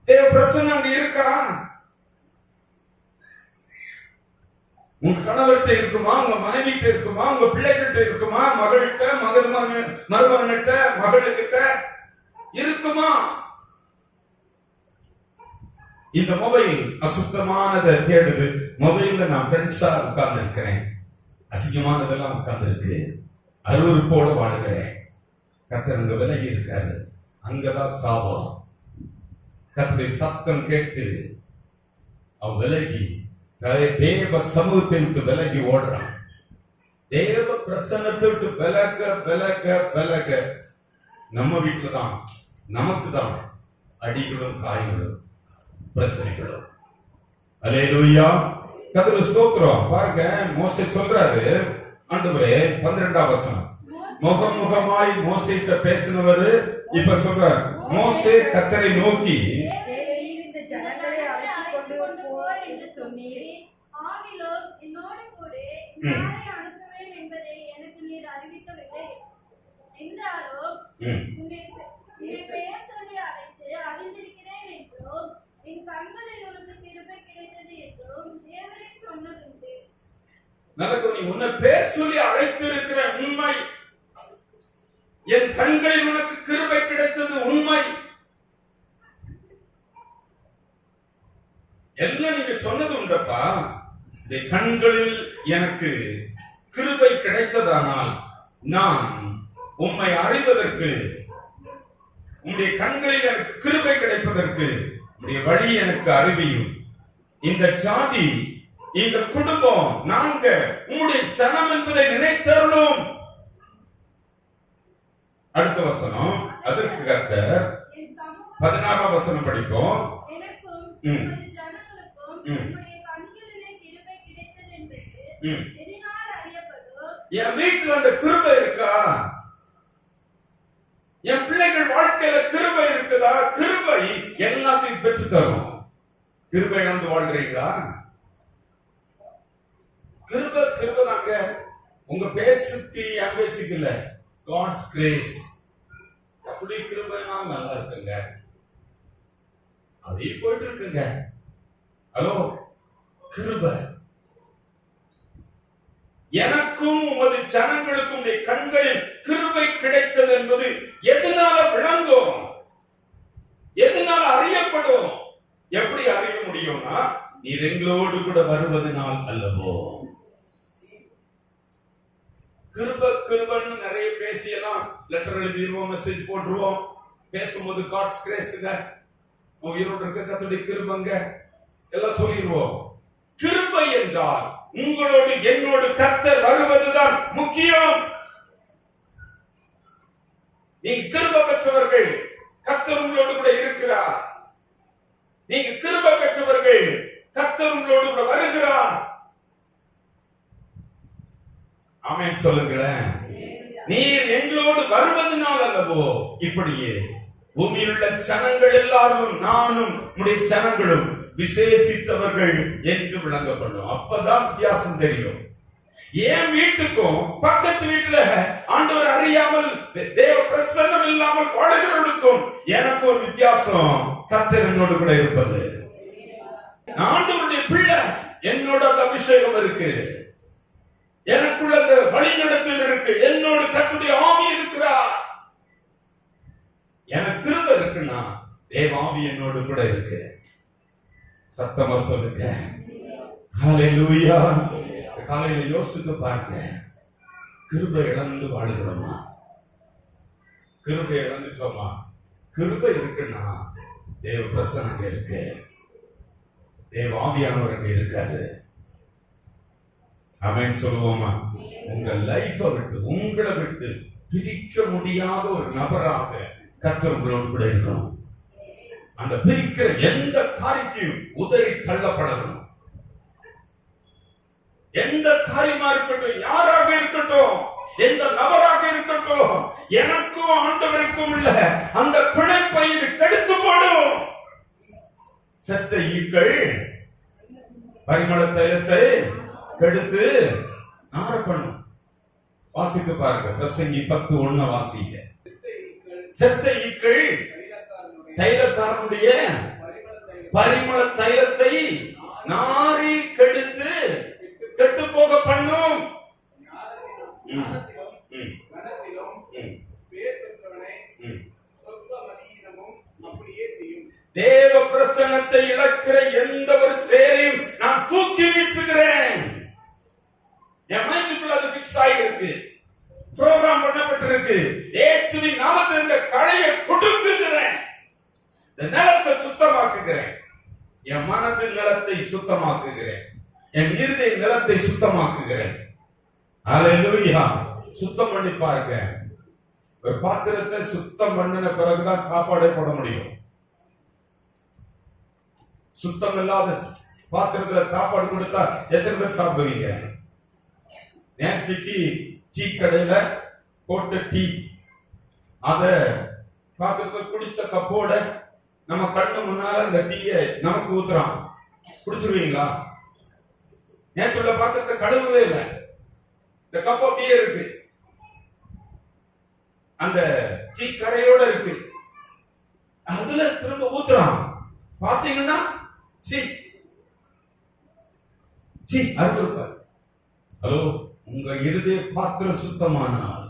[SPEAKER 1] தேவ பிரசன்னம் அங்க இருக்கா? உங்க கணவர்கிட்ட இருக்குமா? உங்க மனைவிட்ட இருக்குமா? உங்க பிள்ளைகிட்ட இருக்குமா? மகள்கிட்ட, மருமகன்கிட்ட, மகளுக்கிட்ட இருக்குமா? இந்த மொபைல் அசுத்தமானதை தேடுது. மொபைல்ல நான் ஃப்ரெண்ட்ஸா உட்கார்ந்து இருக்கிறேன், அசிங்கமானதெல்லாம் உட்கார்ந்து இருக்கு, அருவருப்போட வாழுகிறேன். கர்த்தர் அங்க விலகி இருக்காரு, அங்கதான் சாபம். கர்த்தருடைய சத்தம் கேட்டு அவ விலகி தேவ சமூகத்தை விட்டு விலகி ஓடுறான். தேவ பிரசன்னத்தை விட்டு விலக விலக விலக நம்ம வீட்டுல தான், நமக்கு தான் அடிகளும் காயங்களும் பிரச்சனைகளும். அல்லேலூயா. கர்த்தருக்கு ஸ்தோத்திரம். பாருங்க, மோசே சொல்றாரு, ஆண்டவரே 12ஆம் வசனம், முகமுகமாய் மோசேட்ட பேசினவரு இப்ப சொல்றார். மோசே கர்த்தரை நோக்கி,
[SPEAKER 3] தேவரீர் இந்த ஜனங்களை அழைத்துக் கொண்டு போ என்று சொன்னீர்.
[SPEAKER 4] ஆகிலும் என்னோடு கூட யாரை அனுப்புவேன் என்பதை எனக்கு நீர் அறிவிக்கவில்லை. என்றாலும் உன்னை பெயர் சொல்லி அழைத்து அறிந்திருக்கிறேன் என்றும் என் கண்களில் உனக்கு கிருபை கிடைத்தது என்றும் தேவரே சொன்னதுண்டு.
[SPEAKER 1] நீ உன்னை பேர் சொல்லி அழைத்து இருக்கிற உண்மை, என் கண்களில் உனக்கு கிருபை கிடைத்தது உண்மை. எல்லாம் நீங்க சொன்னது உண்டப்பா. இந்த கண்களில் எனக்கு கிருபை கிடைத்ததானால் நான் உம்மை அறிவதற்கு, உம்முடைய கண்களில் எனக்கு கிருபை கிடைப்பதற்கு உம்முடைய வழி எனக்கு அறிவியும். இந்த ஜாதி, இந்த குடும்பம், நாங்க உம்முடைய ஜனம் என்பதை நினைத்தருளும். அடுத்த வசனம், அதற்கு கர்த்தர் 16ஆம் வசனம் படிப்போம்.
[SPEAKER 4] எனக்கும் உமது ஜனங்களுக்கும் உம்முடைய கண்களிலே கிருபை கிடைத்தது என்பது எதனால் அறியப்படும்?
[SPEAKER 1] என் வீட்டுல அந்த கிருபை இருக்கா? என் பிள்ளைகள் வாழ்க்கையில கிருபை இருக்குதா? கிருபை எல்லாத்தையும் பெற்று தரும். கிருபை இழந்து வாழ்றீங்களா? கிருபை கிருபை தாங்க. உங்க பேச்சுக்கு என் பேச்சுக்கு இல்ல, காட்ஸ் கிரேஸ். அப்படியே கிருபைனா நல்லா இருக்குங்க, அப்படியே போயிட்டு இருக்குங்க. ஹலோ, கிருபை எனக்கும் உமது ஜனங்களுக்கும் கண்களில் கிருபை கிடைத்தது என்பது எதனால விளங்கும்? எதனால அறியப்படும்? எப்படி அறிய முடியும்னா, நீர் எங்களோடு கூட வருவதனால் அல்லவோ. கிருபை கிருபன்னு நிறைய பேசியெல்லாம் லெட்டர் எழுதிடுவோம், மெசேஜ் போட்டுருவோம். பேசும்போது காட்ஸ் கிரேஸ்ங்க, உயிரோடு இருக்க கர்த்தருடைய கிருபைங்க எல்லாம் சொல்லிடுவோம். கிருபை என்றால் உங்களோடு என்னோடு கர்த்தர் வருவதுதான் முக்கியம். நீங்க கிருபை பெற்றவர்கள், கர்த்தர் உங்களோடு கூட இருக்கிறார். நீங்க கிருபை பெற்றவர்கள், கர்த்தர் உங்களோடு கூட வருகிறார். ஆமென் சொல்லுங்களேன். நீர் எங்களோடு வருவதனால் அல்லவோ இப்படியே பூமியில் உள்ள ஜனங்கள் எல்லாரும், நானும் உடைய ஜனங்களும் விசேஷித்தவர்கள் என்று விளங்கப்படும். அப்பதான் வித்தியாசம் தெரியும். என் வீட்டுக்கும் பக்கத்து வீட்டுல ஆண்டவர் அறியாமல் தேவ பிரசன்னம் இல்லாமல் வாழ்கிறவர்களுக்கும் எனக்கு ஒரு வித்தியாசம். கர்த்தர் என்னோடு கூட இருப்பது. ஆண்டவருடைய பிள்ளை, என்னோட அந்த அபிஷேகம் இருக்கு, எனக்குள்ள அந்த வழிநடத்தல் இருக்கு, என்னோடு கர்த்தருடைய ஆவி இருக்கிறார், எனக்கு கிருபை இருக்குன்னா தேவ ஆவி என்னோடு கூட இருக்கு. சத்தமா சொல்லுங்க ஹல்லேலூயா. காலையில யோசித்து பாருங்க, கிருபை இழந்து வாழுகிறோமா? கிருபை இழந்துட்டோமா? கிருபை இருக்குன்னா தேவ பிரசன்னம் இருக்கு, தேவ ஆவியானவர் அங்க இருக்காரு. ஆமென் சொல்லுவோமா? உங்க லைஃப விட்டு, உங்களை விட்டு பிரிக்க முடியாத ஒரு நபராக கர்த்தர் உங்களோடு கூட இருக்கணும். அந்த பிரிக்கிற எந்த காரியத்தையும் உதறி தள்ளப்படணும். எந்த காரியமா இருக்கட்டும், யாராக இருக்கட்டும், எந்த நபராக இருக்கட்டும், எனக்கும் ஆண்டவருக்கும் உள்ள அந்த பிணைப்பை இது கெடுத்து போடும். செத்த ஈக்கள் பரிமள தைலத்தை கெடுத்து நார பண்ணும். வாசித்து பாருங்க, பிரசங்கி 10:1 வாசிங்க. செத்த ஈக்கள் தைலக்காரனுடைய பரிமள தைலத்தை நாரி கெடுத்து கெட்டு போக பண்ணும். தேவ பிரசன்னத்தை இழக்கிற எந்த ஒரு செயலையும் நான் தூக்கி வீசுகிறேன். என் மைண்டுக்குள்ள அது பிக்ஸ் ஆகியிருக்கு, புரோகிராம் பண்ணப்பட்டிருக்கு. இயேசுவின் நாமத்தில் இந்த களையை கொடுக்குகிறேன், இந்த நிலத்தை சுத்தமாக்குகிறேன், என் மனதின் நிலத்தை சுத்தமாக்குகிறேன், என் இருதய நிலத்தை சுத்தமாக்குகிறேன். ஹல்லேலூயா. சுத்தம் பண்ணி பாருங்க. ஒரு பாத்திரத்தை சுத்தம் பண்ணின பிறகுதான் சாப்பாடே போட முடியும். சுத்தம் இல்லாத பாத்திரத்துல சாப்பாடு கொடுத்தா எத்தனை பேர் சாப்பிடுவீங்க? நேற்றுக்கு டீ கடையில போட்ட டீ, அத பாத்திரத்துல குடிச்ச கப்போட நம்ம கண்ணு முன்னால அந்த டீயை நமக்கு ஊத்துறான், குடிச்சிருவீங்களா? நேற்றுள்ள பாத்திரத்தை கழுவவே இல்லை, இந்த கப் அப்படியே இருக்கு, அந்த டீ கரையோட இருக்கு, அதுல திரும்ப ஊத்துறான். பாத்தீங்கன்னா அருவருப்பார். ஹலோ, உங்க இருதய பாத்திரம் சுத்தமானால்,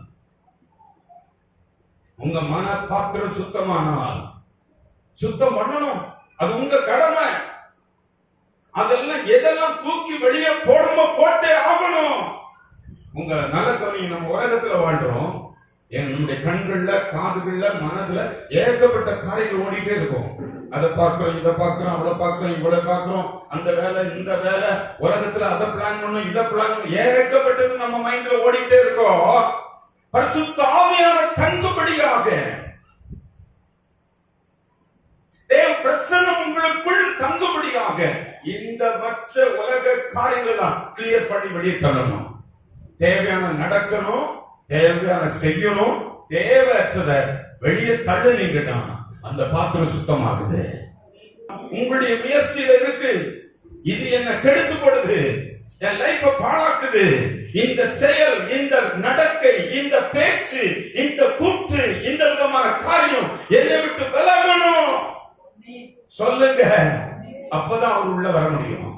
[SPEAKER 1] உங்க மன பாத்திரம் சுத்தமானால், சுத்தம் பண்ணணும், அது உங்க கடமை. அதெல்லாம் எதெல்லாம் தூக்கி வெளியே போடணுமோ போட்டே ஆகணும். உங்க நல்ல கவனிங்க, நம்ம உலகத்துல வாழ்றோம், நம்முடைய கண்கள்ல, காதுகள்ல, மனதுல ஏகப்பட்ட காரியங்கள் ஓடிட்டே இருக்கும். அதை பார்க்கிறோம், இதை பார்க்கிறோம், அவளை பார்க்கிறோம், இவளை பார்க்கிறோம், அந்த வேலை, இந்த வேலை, உலகத்துல அதை பிளான் பண்ணும், இதை பிளான் பண்ணும், ஏகப்பட்டது நம்ம மைண்ட்ல ஓடிட்டே இருக்கோம். பரிசுத்த ஆவியான தங்குபடியாக தேவ பிரசன்னம் உங்களுக்குள் தங்குபடியாக இந்த மற்ற உலக காரியங்கள் எல்லாம் கிளியர் பண்ணி வெளியே தள்ளணும். தேவையான நடக்கணும், தேவையான செய்யணும், தேவையற்றதை வெளியே தள்ளுனீங்கன்னா அந்த பாத்திரம் சுத்தமாகுது. உங்களுடைய முயற்சியில இருக்கு, இது என்ன கெடுத்து போடுது, என் லைஃப பாழாக்குது, இந்த செயல், இந்த நடக்கை, இந்த பேச்சு, இந்த கூற்று, இந்த விதமான காரியம் என்னை விட்டு விலகணும் சொல்லுங்க. அப்பதான் அவர் உள்ள வர முடியும்.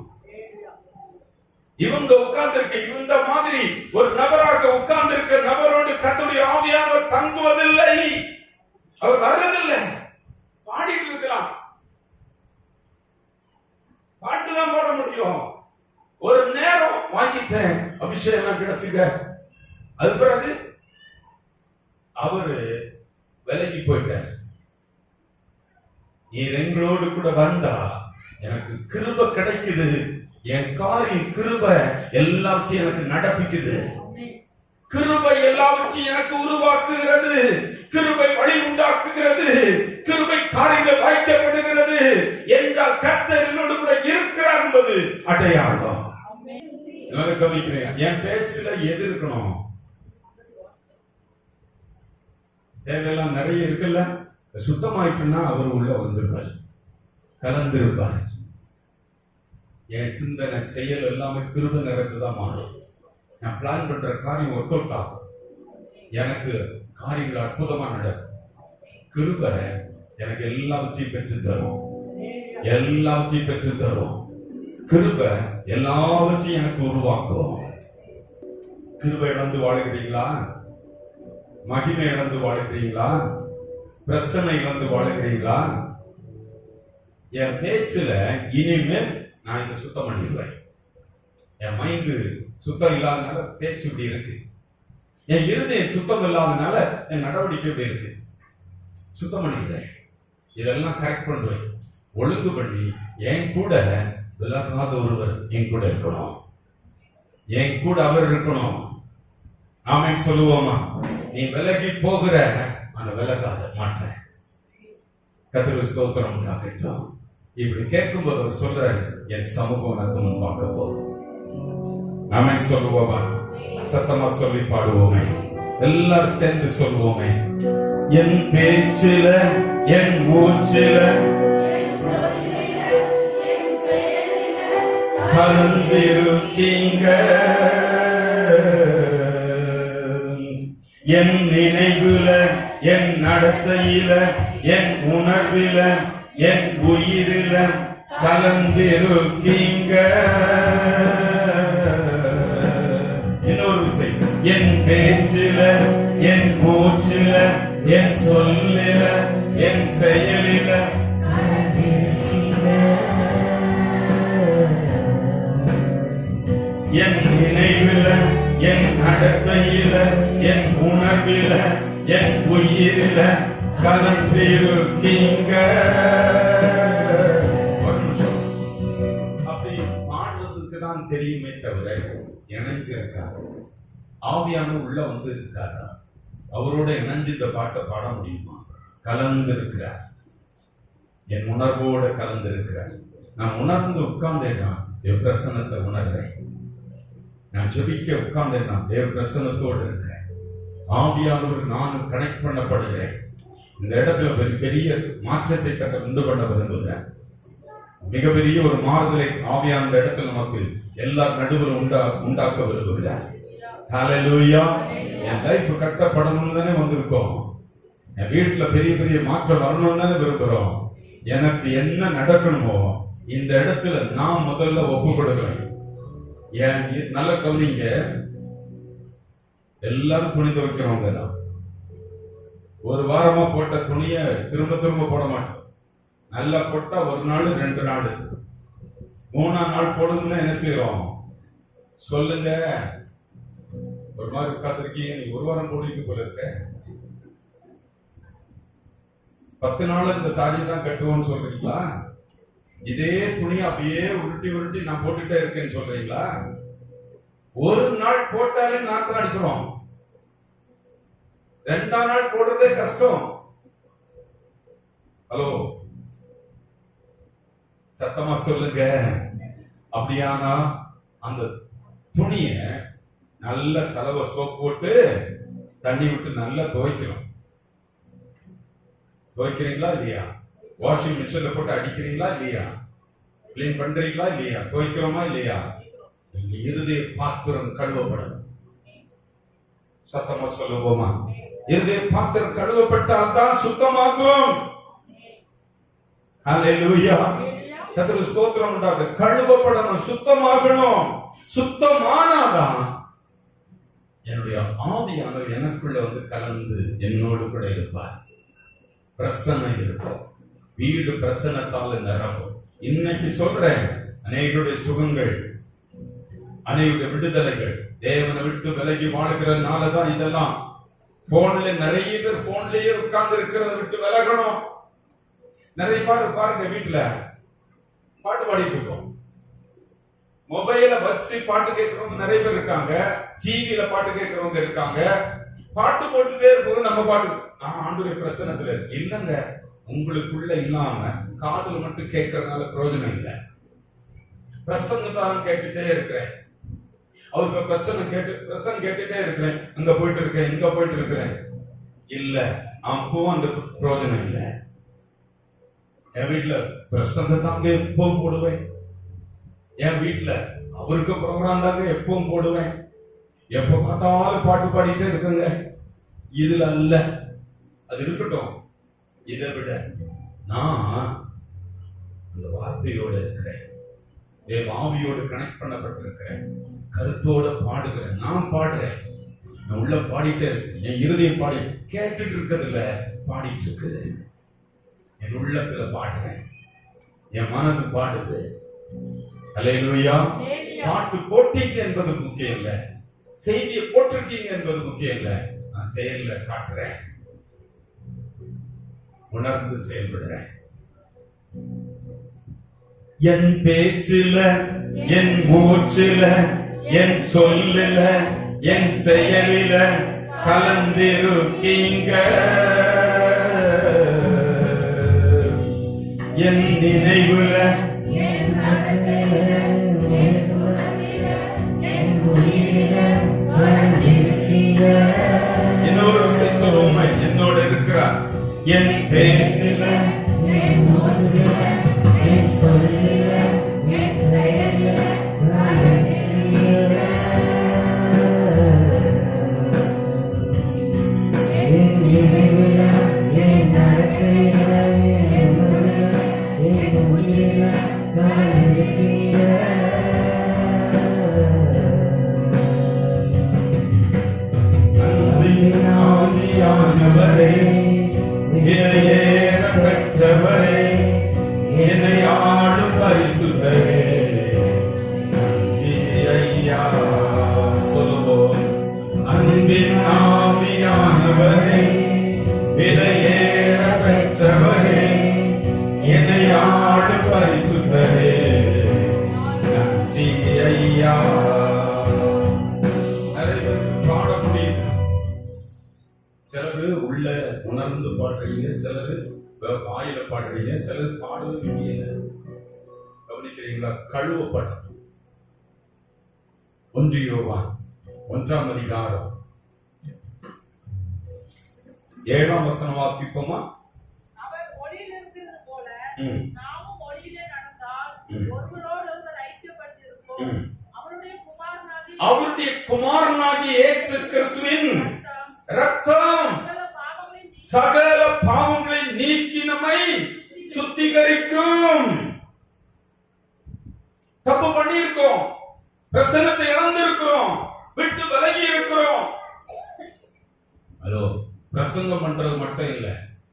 [SPEAKER 1] இவங்க உட்கார்ந்திருக்க இந்த மாதிரி ஒரு நபராக உட்கார்ந்திருக்க நபரோடு கர்த்தருடைய ஆவியானவர் தங்குவதில்லை, அவர் வர்றதில்லை. பாடிட்டு இருக்கலாம், பாட்டுதான் போட முடியும். ஒரு நேரம் வாங்கிட்டேன், அபிஷேகம் கிடைச்சுங்க, அது பிறகு அவரு விலகி போயிட்டார். நீர் எங்களோடு கூட வந்தா எனக்கு கிருபை கிடைக்குது, என் காரியம் கிருபை எல்லாவற்றையும் எனக்கு நடப்பிக்குது, கிருபை எல்லாவற்றையும் எனக்கு உருவாக்குகிறது, கிருபை வழி உண்டாக்குகிறது, கிருபை காரியங்கள் வாய்க்கப்படுகிறது என்றால் கர்த்தர் என்னோடு கூட இருக்கிறார் என்பது அடையாளம். கவனிக்கிறேன், என் பேச்சுல எது இருக்கணும்? தேவையெல்லாம் நிறைய இருக்குல்ல, சுத்தமாயிட்டுன்னா அவர் உள்ள வந்திருப்பார், கலந்திருப்பார். என் சிந்தனை, செயல் எல்லாமே கிருபை நிறைந்துதான் மாறும். நான் பிளான் பண்ற காரியம் ஒர்க் அவுட் ஆகும். எனக்கு காரியங்கள் அற்புதமா நடக்கும். கிருபை எனக்கு எல்லாவற்றையும் பெற்று தரும். எல்லாவற்றையும் பெற்று தரும். கிருபை எல்லாவற்றையும் எனக்கு உருவாக்கும். கிருபை இழந்து வாழுகிறீங்களா? மகிமை இழந்து வாழுகிறீங்களா? பிரசன்னை இழந்து வாழுகிறீங்களா? என் பேச்சுல இனிமேல் நான் இங்க சுத்தம் பண்ணிடுவேன். என் மைண்டு சுத்தம் இல்லாதனால பேச்சு இப்படி இருக்கு. என் இருதயம் சுத்தம் இல்லாதனால என் நடவடிக்கை இப்படி இருக்கு. சுத்தம் பண்ணிடுறேன். இதெல்லாம் கரெக்ட் பண்ணுவேன். ஒழுங்கு பண்ணி என் கூட விலகாத ஒருவர் என் கூட இருக்கணும். என் கூட அவர் இருக்கணும். ஆமென் சொல்லுவோமா? நீ விலகி போகிற அந்த விலகாத மாட்டேன். கர்த்தருக்கு ஸ்தோத்திரம் உண்டாகட்டும். இப்படி கேட்கும்போது அவர் சொல்றாரு, என் சமூகம் உனக்கு முன்பாக போகும். ஆமென் சொல்லுவோமா? சத்தமா சொல்லி பாடுவோமே. எல்லாரும் சேர்ந்து சொல்லுவோமே. என் பேச்சில என் மூச்சில கலந்திருக்கீங்க. என் நினைவுல என் நடத்தையில என் உணர்வில என் உயிரில கலந்திருக்கீங்க. இன்னொரு விஷயம், என் பேச்சில என் மூச்சில என் சொல்லில என் செயலில என் நினைவில என் நடத்தையில என் உணர்வில என் உயிரில கலந்திருக்கீங்க. ஒரு நிமிஷம். அப்படி பாடுறதுக்கு தான் தெரியுமே தவிர இணைஞ்சிருக்காரு. ஆவியான உள்ள வந்து இருக்காரா? அவரோட இணைஞ்சு இந்த பாட்டை பாட முடியுமா? கலந்து இருக்கிறார். என் உணர்வோட கலந்து இருக்கிறார். நான் உணர்ந்து உட்கார்ந்தேன்னா தேவ பிரசன்னத்தை உணர்றேன். நான் ஜெபிக்க உட்கார்ந்தேன்னா தேவ பிரசன்னத்தோடு இருக்கிறேன். ஆவியானோடு நானும் கனெக்ட் பண்ணப்படுகிறேன். இந்த இடத்துல பெரிய மாற்றத்தை கத்த உண்டு பண்ண விரும்புகிறேன். மிகப்பெரிய ஒரு மாறுதலை ஆவியான இந்த இடத்துல நமக்கு எல்லா நடுவில் உண்டாக்க விரும்புகிறார். ஹல்லேலூயா. என் லைஃப் கட்டப்படணும்னு தானே வந்திருக்கோம். என் வீட்டுல பெரிய பெரிய மாற்றம் வரணும்னு தானே விரும்புகிறோம். எனக்கு என்ன நடக்கணுமோ இந்த இடத்துல நான் முதல்ல ஒப்பு கொடுக்கிறேன். என் நல்ல கவனிங்க, எல்லாரும் துணி துவைக்கிறவங்க தான். ஒரு வாரமா போட்ட துணிய திரும்ப திரும்ப போட மாட்டோம். நல்லா போட்டா ஒரு நாள் 2 நாள் 3ஆம் நாள் போடுங்கன்னா என்ன செய்யறோம்? சொல்லுங்க. ஒரு மாதிரி உட்கார்ந்துருக்கீங்க, நீ ஒரு வாரம் போடுவீங்க போல இருக்க. 10 நாள் இந்த சாரி தான் கட்டுவோம்னு சொல்றீங்களா? இதே துணி அப்படியே உருட்டி உருட்டி நான் போட்டுட்டே இருக்கேன்னு சொல்றீங்களா? ஒரு நாள் போட்டாலே நாத்தம் அடிச்சிடும். 2ஆம் நாள் போடுறதே கஷ்டம். ஹலோ, சத்தமா சொல்லுங்க. அப்படியானா அந்த துணிய நல்ல சலவை சோப் போட்டு தண்ணி விட்டு நல்லா துவைக்கணும். துவைக்கிறீங்களா இல்லையா? வாஷிங் மிஷின்ல போட்டு அடிக்கிறீங்களா இல்லையா? கிளீன் பண்றீங்களா இல்லையா? துவைக்கிறோமா இல்லையா? இங்க இருதய பாத்திரம் கழுவப்படணும். சத்தமா சொல்லுவோமா? இருதய பாத்திரம் கழுவப்பட்டால் தான் சுத்தமாகும். ஹல்லேலூயா. கர்த்தருக்கு ஸ்தோத்திரம் உண்டாக. கழுவப்படணும், சுத்தமாகணும். சுத்தமானாதான் என்னுடைய ஆவியானவர் எனக்குள்ள வந்து கலந்து என்னோடு கூட இருப்பார். பிரசன்னம் இருக்கும். வீடு பிரசன்னத்தால் நிரம்பும். இன்னைக்கு சொல்றேன், அநேகருடைய சுகங்கள், அநேக விடுதலைகள் தேவனை விட்டு விலகி வாழ்கிறதுனாலதான் இதெல்லாம். போன்ல நிறைய பேர் போன்லயே உட்கார்ந்து இருக்கிறத விட்டு விலகணும். நிறைய பேர் பாருங்க, வீட்டுல பாட்டு பாடிட்டு இருக்கோம். மொபைல வச்சு பாட்டு கேட்கிறவங்க நிறைய பேர் இருக்காங்க. டிவியில பாட்டு கேட்கிறவங்க இருக்காங்க. பாட்டு போட்டுட்டே இருக்கும்போது நம்ம பாட்டு ஆண்டவருடைய பிரசன்னத்துல இல்லங்க. உங்களுக்குள்ள இல்லாம காதுல மட்டும் கேட்கறதுனால பிரயோஜனம் இல்லை. பிரசன்னத்தான் கேட்டுட்டே இருக்கிறேன். அவருக்கு பிரசன்னம் கேட்டுட்டே இருக்கிறேன். அங்க போயிட்டு இருக்கேன், இங்க போயிட்டு இருக்கிறேன். இல்ல, அப்பவும் அந்த பிரயோஜனம் இல்லை. என் வீட்டுல பிரசன்னம் தாங்க எப்பவும் போடுவேன். என் வீட்டுல அவருக்கு ப்ரோக்ராம் தாங்க எப்பவும் போடுவேன். எப்ப பார்த்தாலும் பாட்டு பாடிட்டே இருக்குங்க. இதுல அல்ல, அது இருக்கட்டும். இதை விட நான் அந்த வார்த்தையோட இருக்கிறேன், தேவ ஆவியோடு கனெக்ட் பண்ணப்பட்டிருக்கிறேன், கருத்தோட பாடுகிறேன். நான் பாடுறேன், நான் உள்ள பாடிட்டே இருக்கு. என் இருதயம் பாடி கேட்டுட்டு இருக்கிறதுல பாடிட்டு இருக்குது. என் உள்ளத்துல பாடுறேன், என் மனது பாடுது. அல்லேலூயா. பாட்டு போட்டீங்க என்பது முக்கியம் இல்ல, செய்தியை போட்டிருக்கீங்க என்பது முக்கியம் இல்ல. நான் செயல்ல காட்டுறேன், உணர்ந்து செயல்படுறேன். என் பேச்சில, என் மூச்சில, என் சொல்லில, என் செயலில கலந்திருக்கீங்க. என் நினைவுல, இன்னொரு செச்சரோமை என்னோட இருக்கிறார். என் பேச்சில, ஆவியானவரே, இறையேற பெற்றவரே, என்னை ஆளும் பரிசுத்தரே, நன்றி ஐயா. சொல்லுவோம். அன்பின் ஆவியானவரே, இறையேற பெற்றவரே, என்னை ஆளும் பரிசுத்தரே, நன்றி ஐயா. சிலரு உள்ள உணர்ந்து பாடுறீங்க, சிலரு வாயில பாடுறீங்க, சிலர் பாடவே முடியல. கவனிக்கிறீங்களா? கழுவப்படும். 1 யோவான் 1ஆம் அதிகாரம் 7ஆம் வசனம் வாசிப்போமா?
[SPEAKER 4] அவர் ஒளியில் இருக்கிறது போல நாமும் ஒளியிலே நடந்தால் ஒருவரோடு ஒருவர் ஐக்கியப்பட்டிருப்போம். அவருடைய குமாரனாகிய இயேசு கிறிஸ்துவின் ரத்தம் சகல பாவங்களை நீக்கி நம்மை சுத்திகரிக்கும். தப்பு பண்ணி இருக்கோம், பிரசன்னத்தை இழந்திருக்கிறோம், விட்டு விலகி இருக்கிறோம். ஹலோ, பிரசங்கம் பண்றது மட்டும் இல்ல,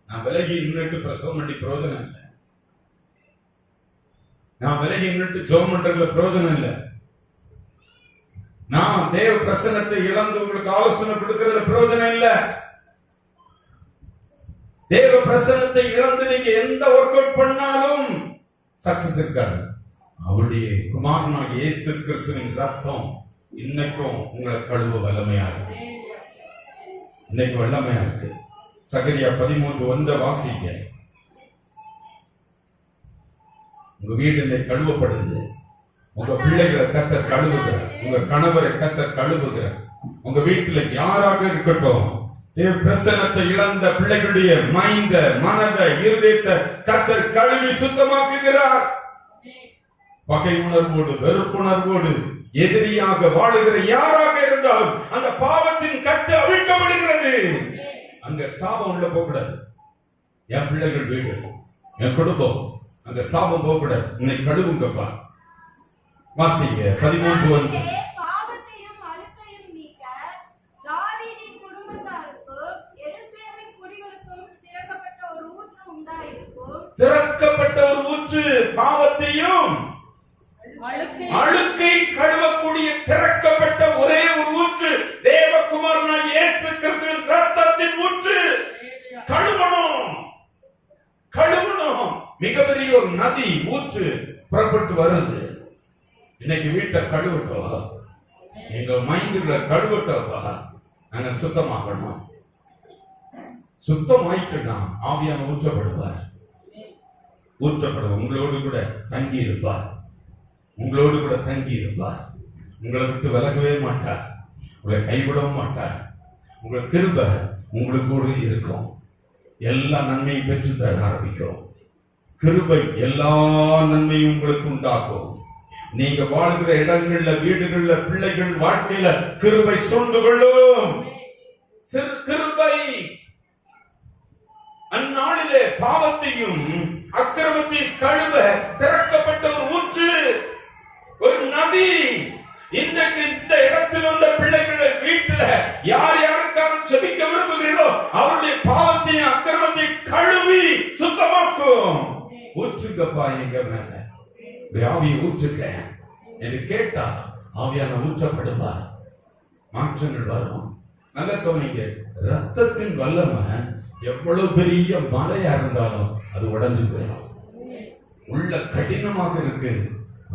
[SPEAKER 4] நான் விலகி நின்றுட்டு பிரசங்கம் பண்ணி பிரயோஜனம் இல்லை. நான் விலகி நின்றுட்டு ஜெபம் பண்றதுல பிரயோஜனம் இல்லை. நான் தேவ பிரசன்னத்தை இழந்து உங்களுக்கு ஆலோசனை கொடுக்கறதுல பிரயோஜனம் இல்ல. தேவ பிரசன்னத்தை இழந்து நீங்க எந்த ஒர்க் அவுட் பண்ணாலும் சக்சஸ் இருக்காது. அவருடைய குமாரனாகிய இயேசு கிறிஸ்துவின் ரத்தம் இன்னைக்கும் உங்களை கழுவ வல்லமையா இருக்கு. இன்னைக்கு வல்லமையா இருக்கு. சகரியா 13:1 வாசிங்க. உங்க வீடு இன்னைக்கு கழுவப்படுது. உங்க பிள்ளைகளை கர்த்தர் கழுவுகிறார், உங்க கணவரை கர்த்தர் கழுவுகிறார். உங்க வீட்டுல யாராக இருக்கட்டும், தேவ பிரசன்னத்தை இழந்த பிள்ளைகளுடைய மைண்ட, மனதை, இருதயத்தை கர்த்தர் கழுவி சுத்தமாக்குகிறார். பகை உணர்வோடு, வெறுப்புணர்வோடு எதிரியாக வாழுகிற யாராக இருந்தாலும் அந்த பாவத்தின் கட்டு அவிழ்க்கப்படுகிறது. அங்க சாபம் உள்ள போகக்கூடாது. என் பிள்ளைகள் வீடு, என் குடும்பம், அங்க சாபம் போகக்கூடாது. இன்னைக்கு கழுவுங்கப்பா. வாசிங்க 13:1. பாவத்தையும் அழுக்கையும் நீக்க தாவீதின் குடும்பத்தாருக்கும் எருசலேமின் குடிகளுக்கும் திறக்கப்பட்ட ஒரு ஊற்று உண்டாயிருக்கும்.
[SPEAKER 1] திறக்கப்பட்ட ஒரு ஊற்று, பாவத்தையும் அழுக்கை கழுவக்கூடிய திறக்கப்பட்ட ஒரே ஒரு ஊற்று, தேவகுமாரனாகிய இயேசு கிறிஸ்துவின் ரத்தத்தின் ஊற்று. கழுவணும், கழுவணும். மிகப்பெரிய ஒரு நதி ஊற்று புறப்பட்டு வருது. இன்னைக்கு வீட்டை கழுவட்டோம், எங்க மைண்டுல கழுவட்டோப்பா. நாங்க சுத்தமாகணும். சுத்தமாயிட்டுனா ஆவியான ஊற்றப்படுவார். ஊற்றப்படுவார். உங்களோடு கூட தங்கி இருப்பார். உங்களோடு கூட தங்கி இருப்பார். உங்களை விட்டு விலகவே மாட்டார். உங்களை கைவிடவும் மாட்டார். உங்களை கிருபை உங்களுக்கு கூட இருக்கும். எல்லா நன்மையும் பெற்று தர ஆரம்பிக்கும். கிருபை எல்லா நன்மையும் உங்களுக்கு உண்டாக்கும். நீங்க வாழ்கிற இடங்கள்ல, வீடுகள்ல, பிள்ளைகள் வாழ்க்கையில கிருபை சூழ்ந்து கொள்ளும். சிறு கிருபை. அந்நாளிலே பாவத்தையும் அக்கிரமத்தையும் கழுவ திறக்கப்பட்ட ஒரு ஊற்று, ஒரு நதி. இன்றைக்கு இந்த இடத்தில் வந்த பிள்ளைகள் வீட்டுல யார் யாருக்காக செபிக்க விரும்புகிறீர்களோ அவருடைய பாவத்தையும் அக்கிரமத்தையும் கழுவி சுத்தமாக்கும். ஊற்றுங்கப்பா எங்க மேல, ஆவியை ஊற்றுங்க என்று கேட்டா ஆவியான ஊற்றப்படுவார், மாற்றங்கள் வரும். நல்ல கவனிங்க, ரத்தத்தின் வல்லமை எவ்வளவு பெரிய மலையா இருந்தாலும் அது உடைஞ்சு போயிடும். உள்ள கடினமாக இருக்கு,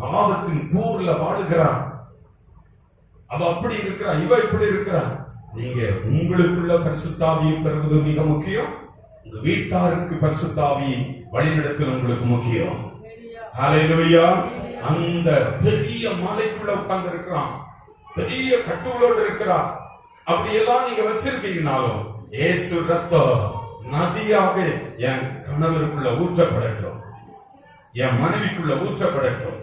[SPEAKER 1] பாவத்தின் கூர்ல வாழுகிறான், அவ அப்படி இருக்கிறா, இவ இப்படி இருக்கிறா. நீங்க உங்களுக்குள்ள பரிசுத்தாவியை பெறுவது மிக முக்கியம். உங்க வீட்டாருக்கு பரிசுத்தாவி வழிநடத்தல் உங்களுக்கு முக்கியம். ஹல்லேலூயா. அந்த பெரிய மலைக்குள்ள உட்கார்ந்து இருக்கிறான், பெரிய கட்டுகளோடு இருக்கிறான். அப்படியெல்லாம் நீங்க வச்சிருக்கீங்கனாலும் இயேசு ரத்தம் நதியாக என் கணவருக்குள்ள ஊற்றப்படட்டும், என் மனைவிக்குள்ள ஊற்றப்படட்டும்,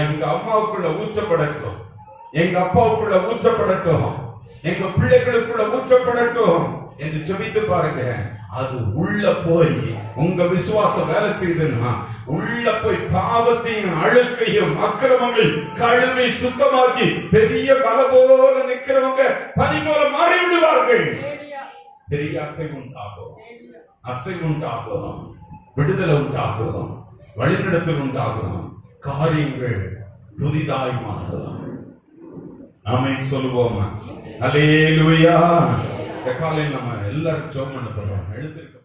[SPEAKER 1] எங்க அம்மாவுக்குள்ள ஊற்றப்படட்டும், எங்க அப்பாவுக்குள்ள ஊற்றப்படட்டும், எங்க பிள்ளைகளுக்குள்ள ஊற்றப்படட்டும் என்று ஜெபித்து பாருங்க. அது உள்ள போய் உங்க விசுவாசம் வேலை செய்யுதுன்னா உள்ள போய் பாவத்தையும் அழுக்கையும் அக்கிரமங்களையும் கழுவி சுத்தமாக்கி பெரிய மலை போல நிக்கிறவங்க பனி போல மாறி விடுவார்கள். பெரிய அசைவு உண்டாகும், விடுதலை உண்டாகும், வழிநடத்தல் உண்டாகும், காரியங்கள் புதிதாய் மாறும். ஆமென் சொல்லுவோமா? அல்லேலூயா. இந்த காலையில் நம்ம எல்லாரும் ஜெபம் பண்ண போறோம். எழுந்திருக்க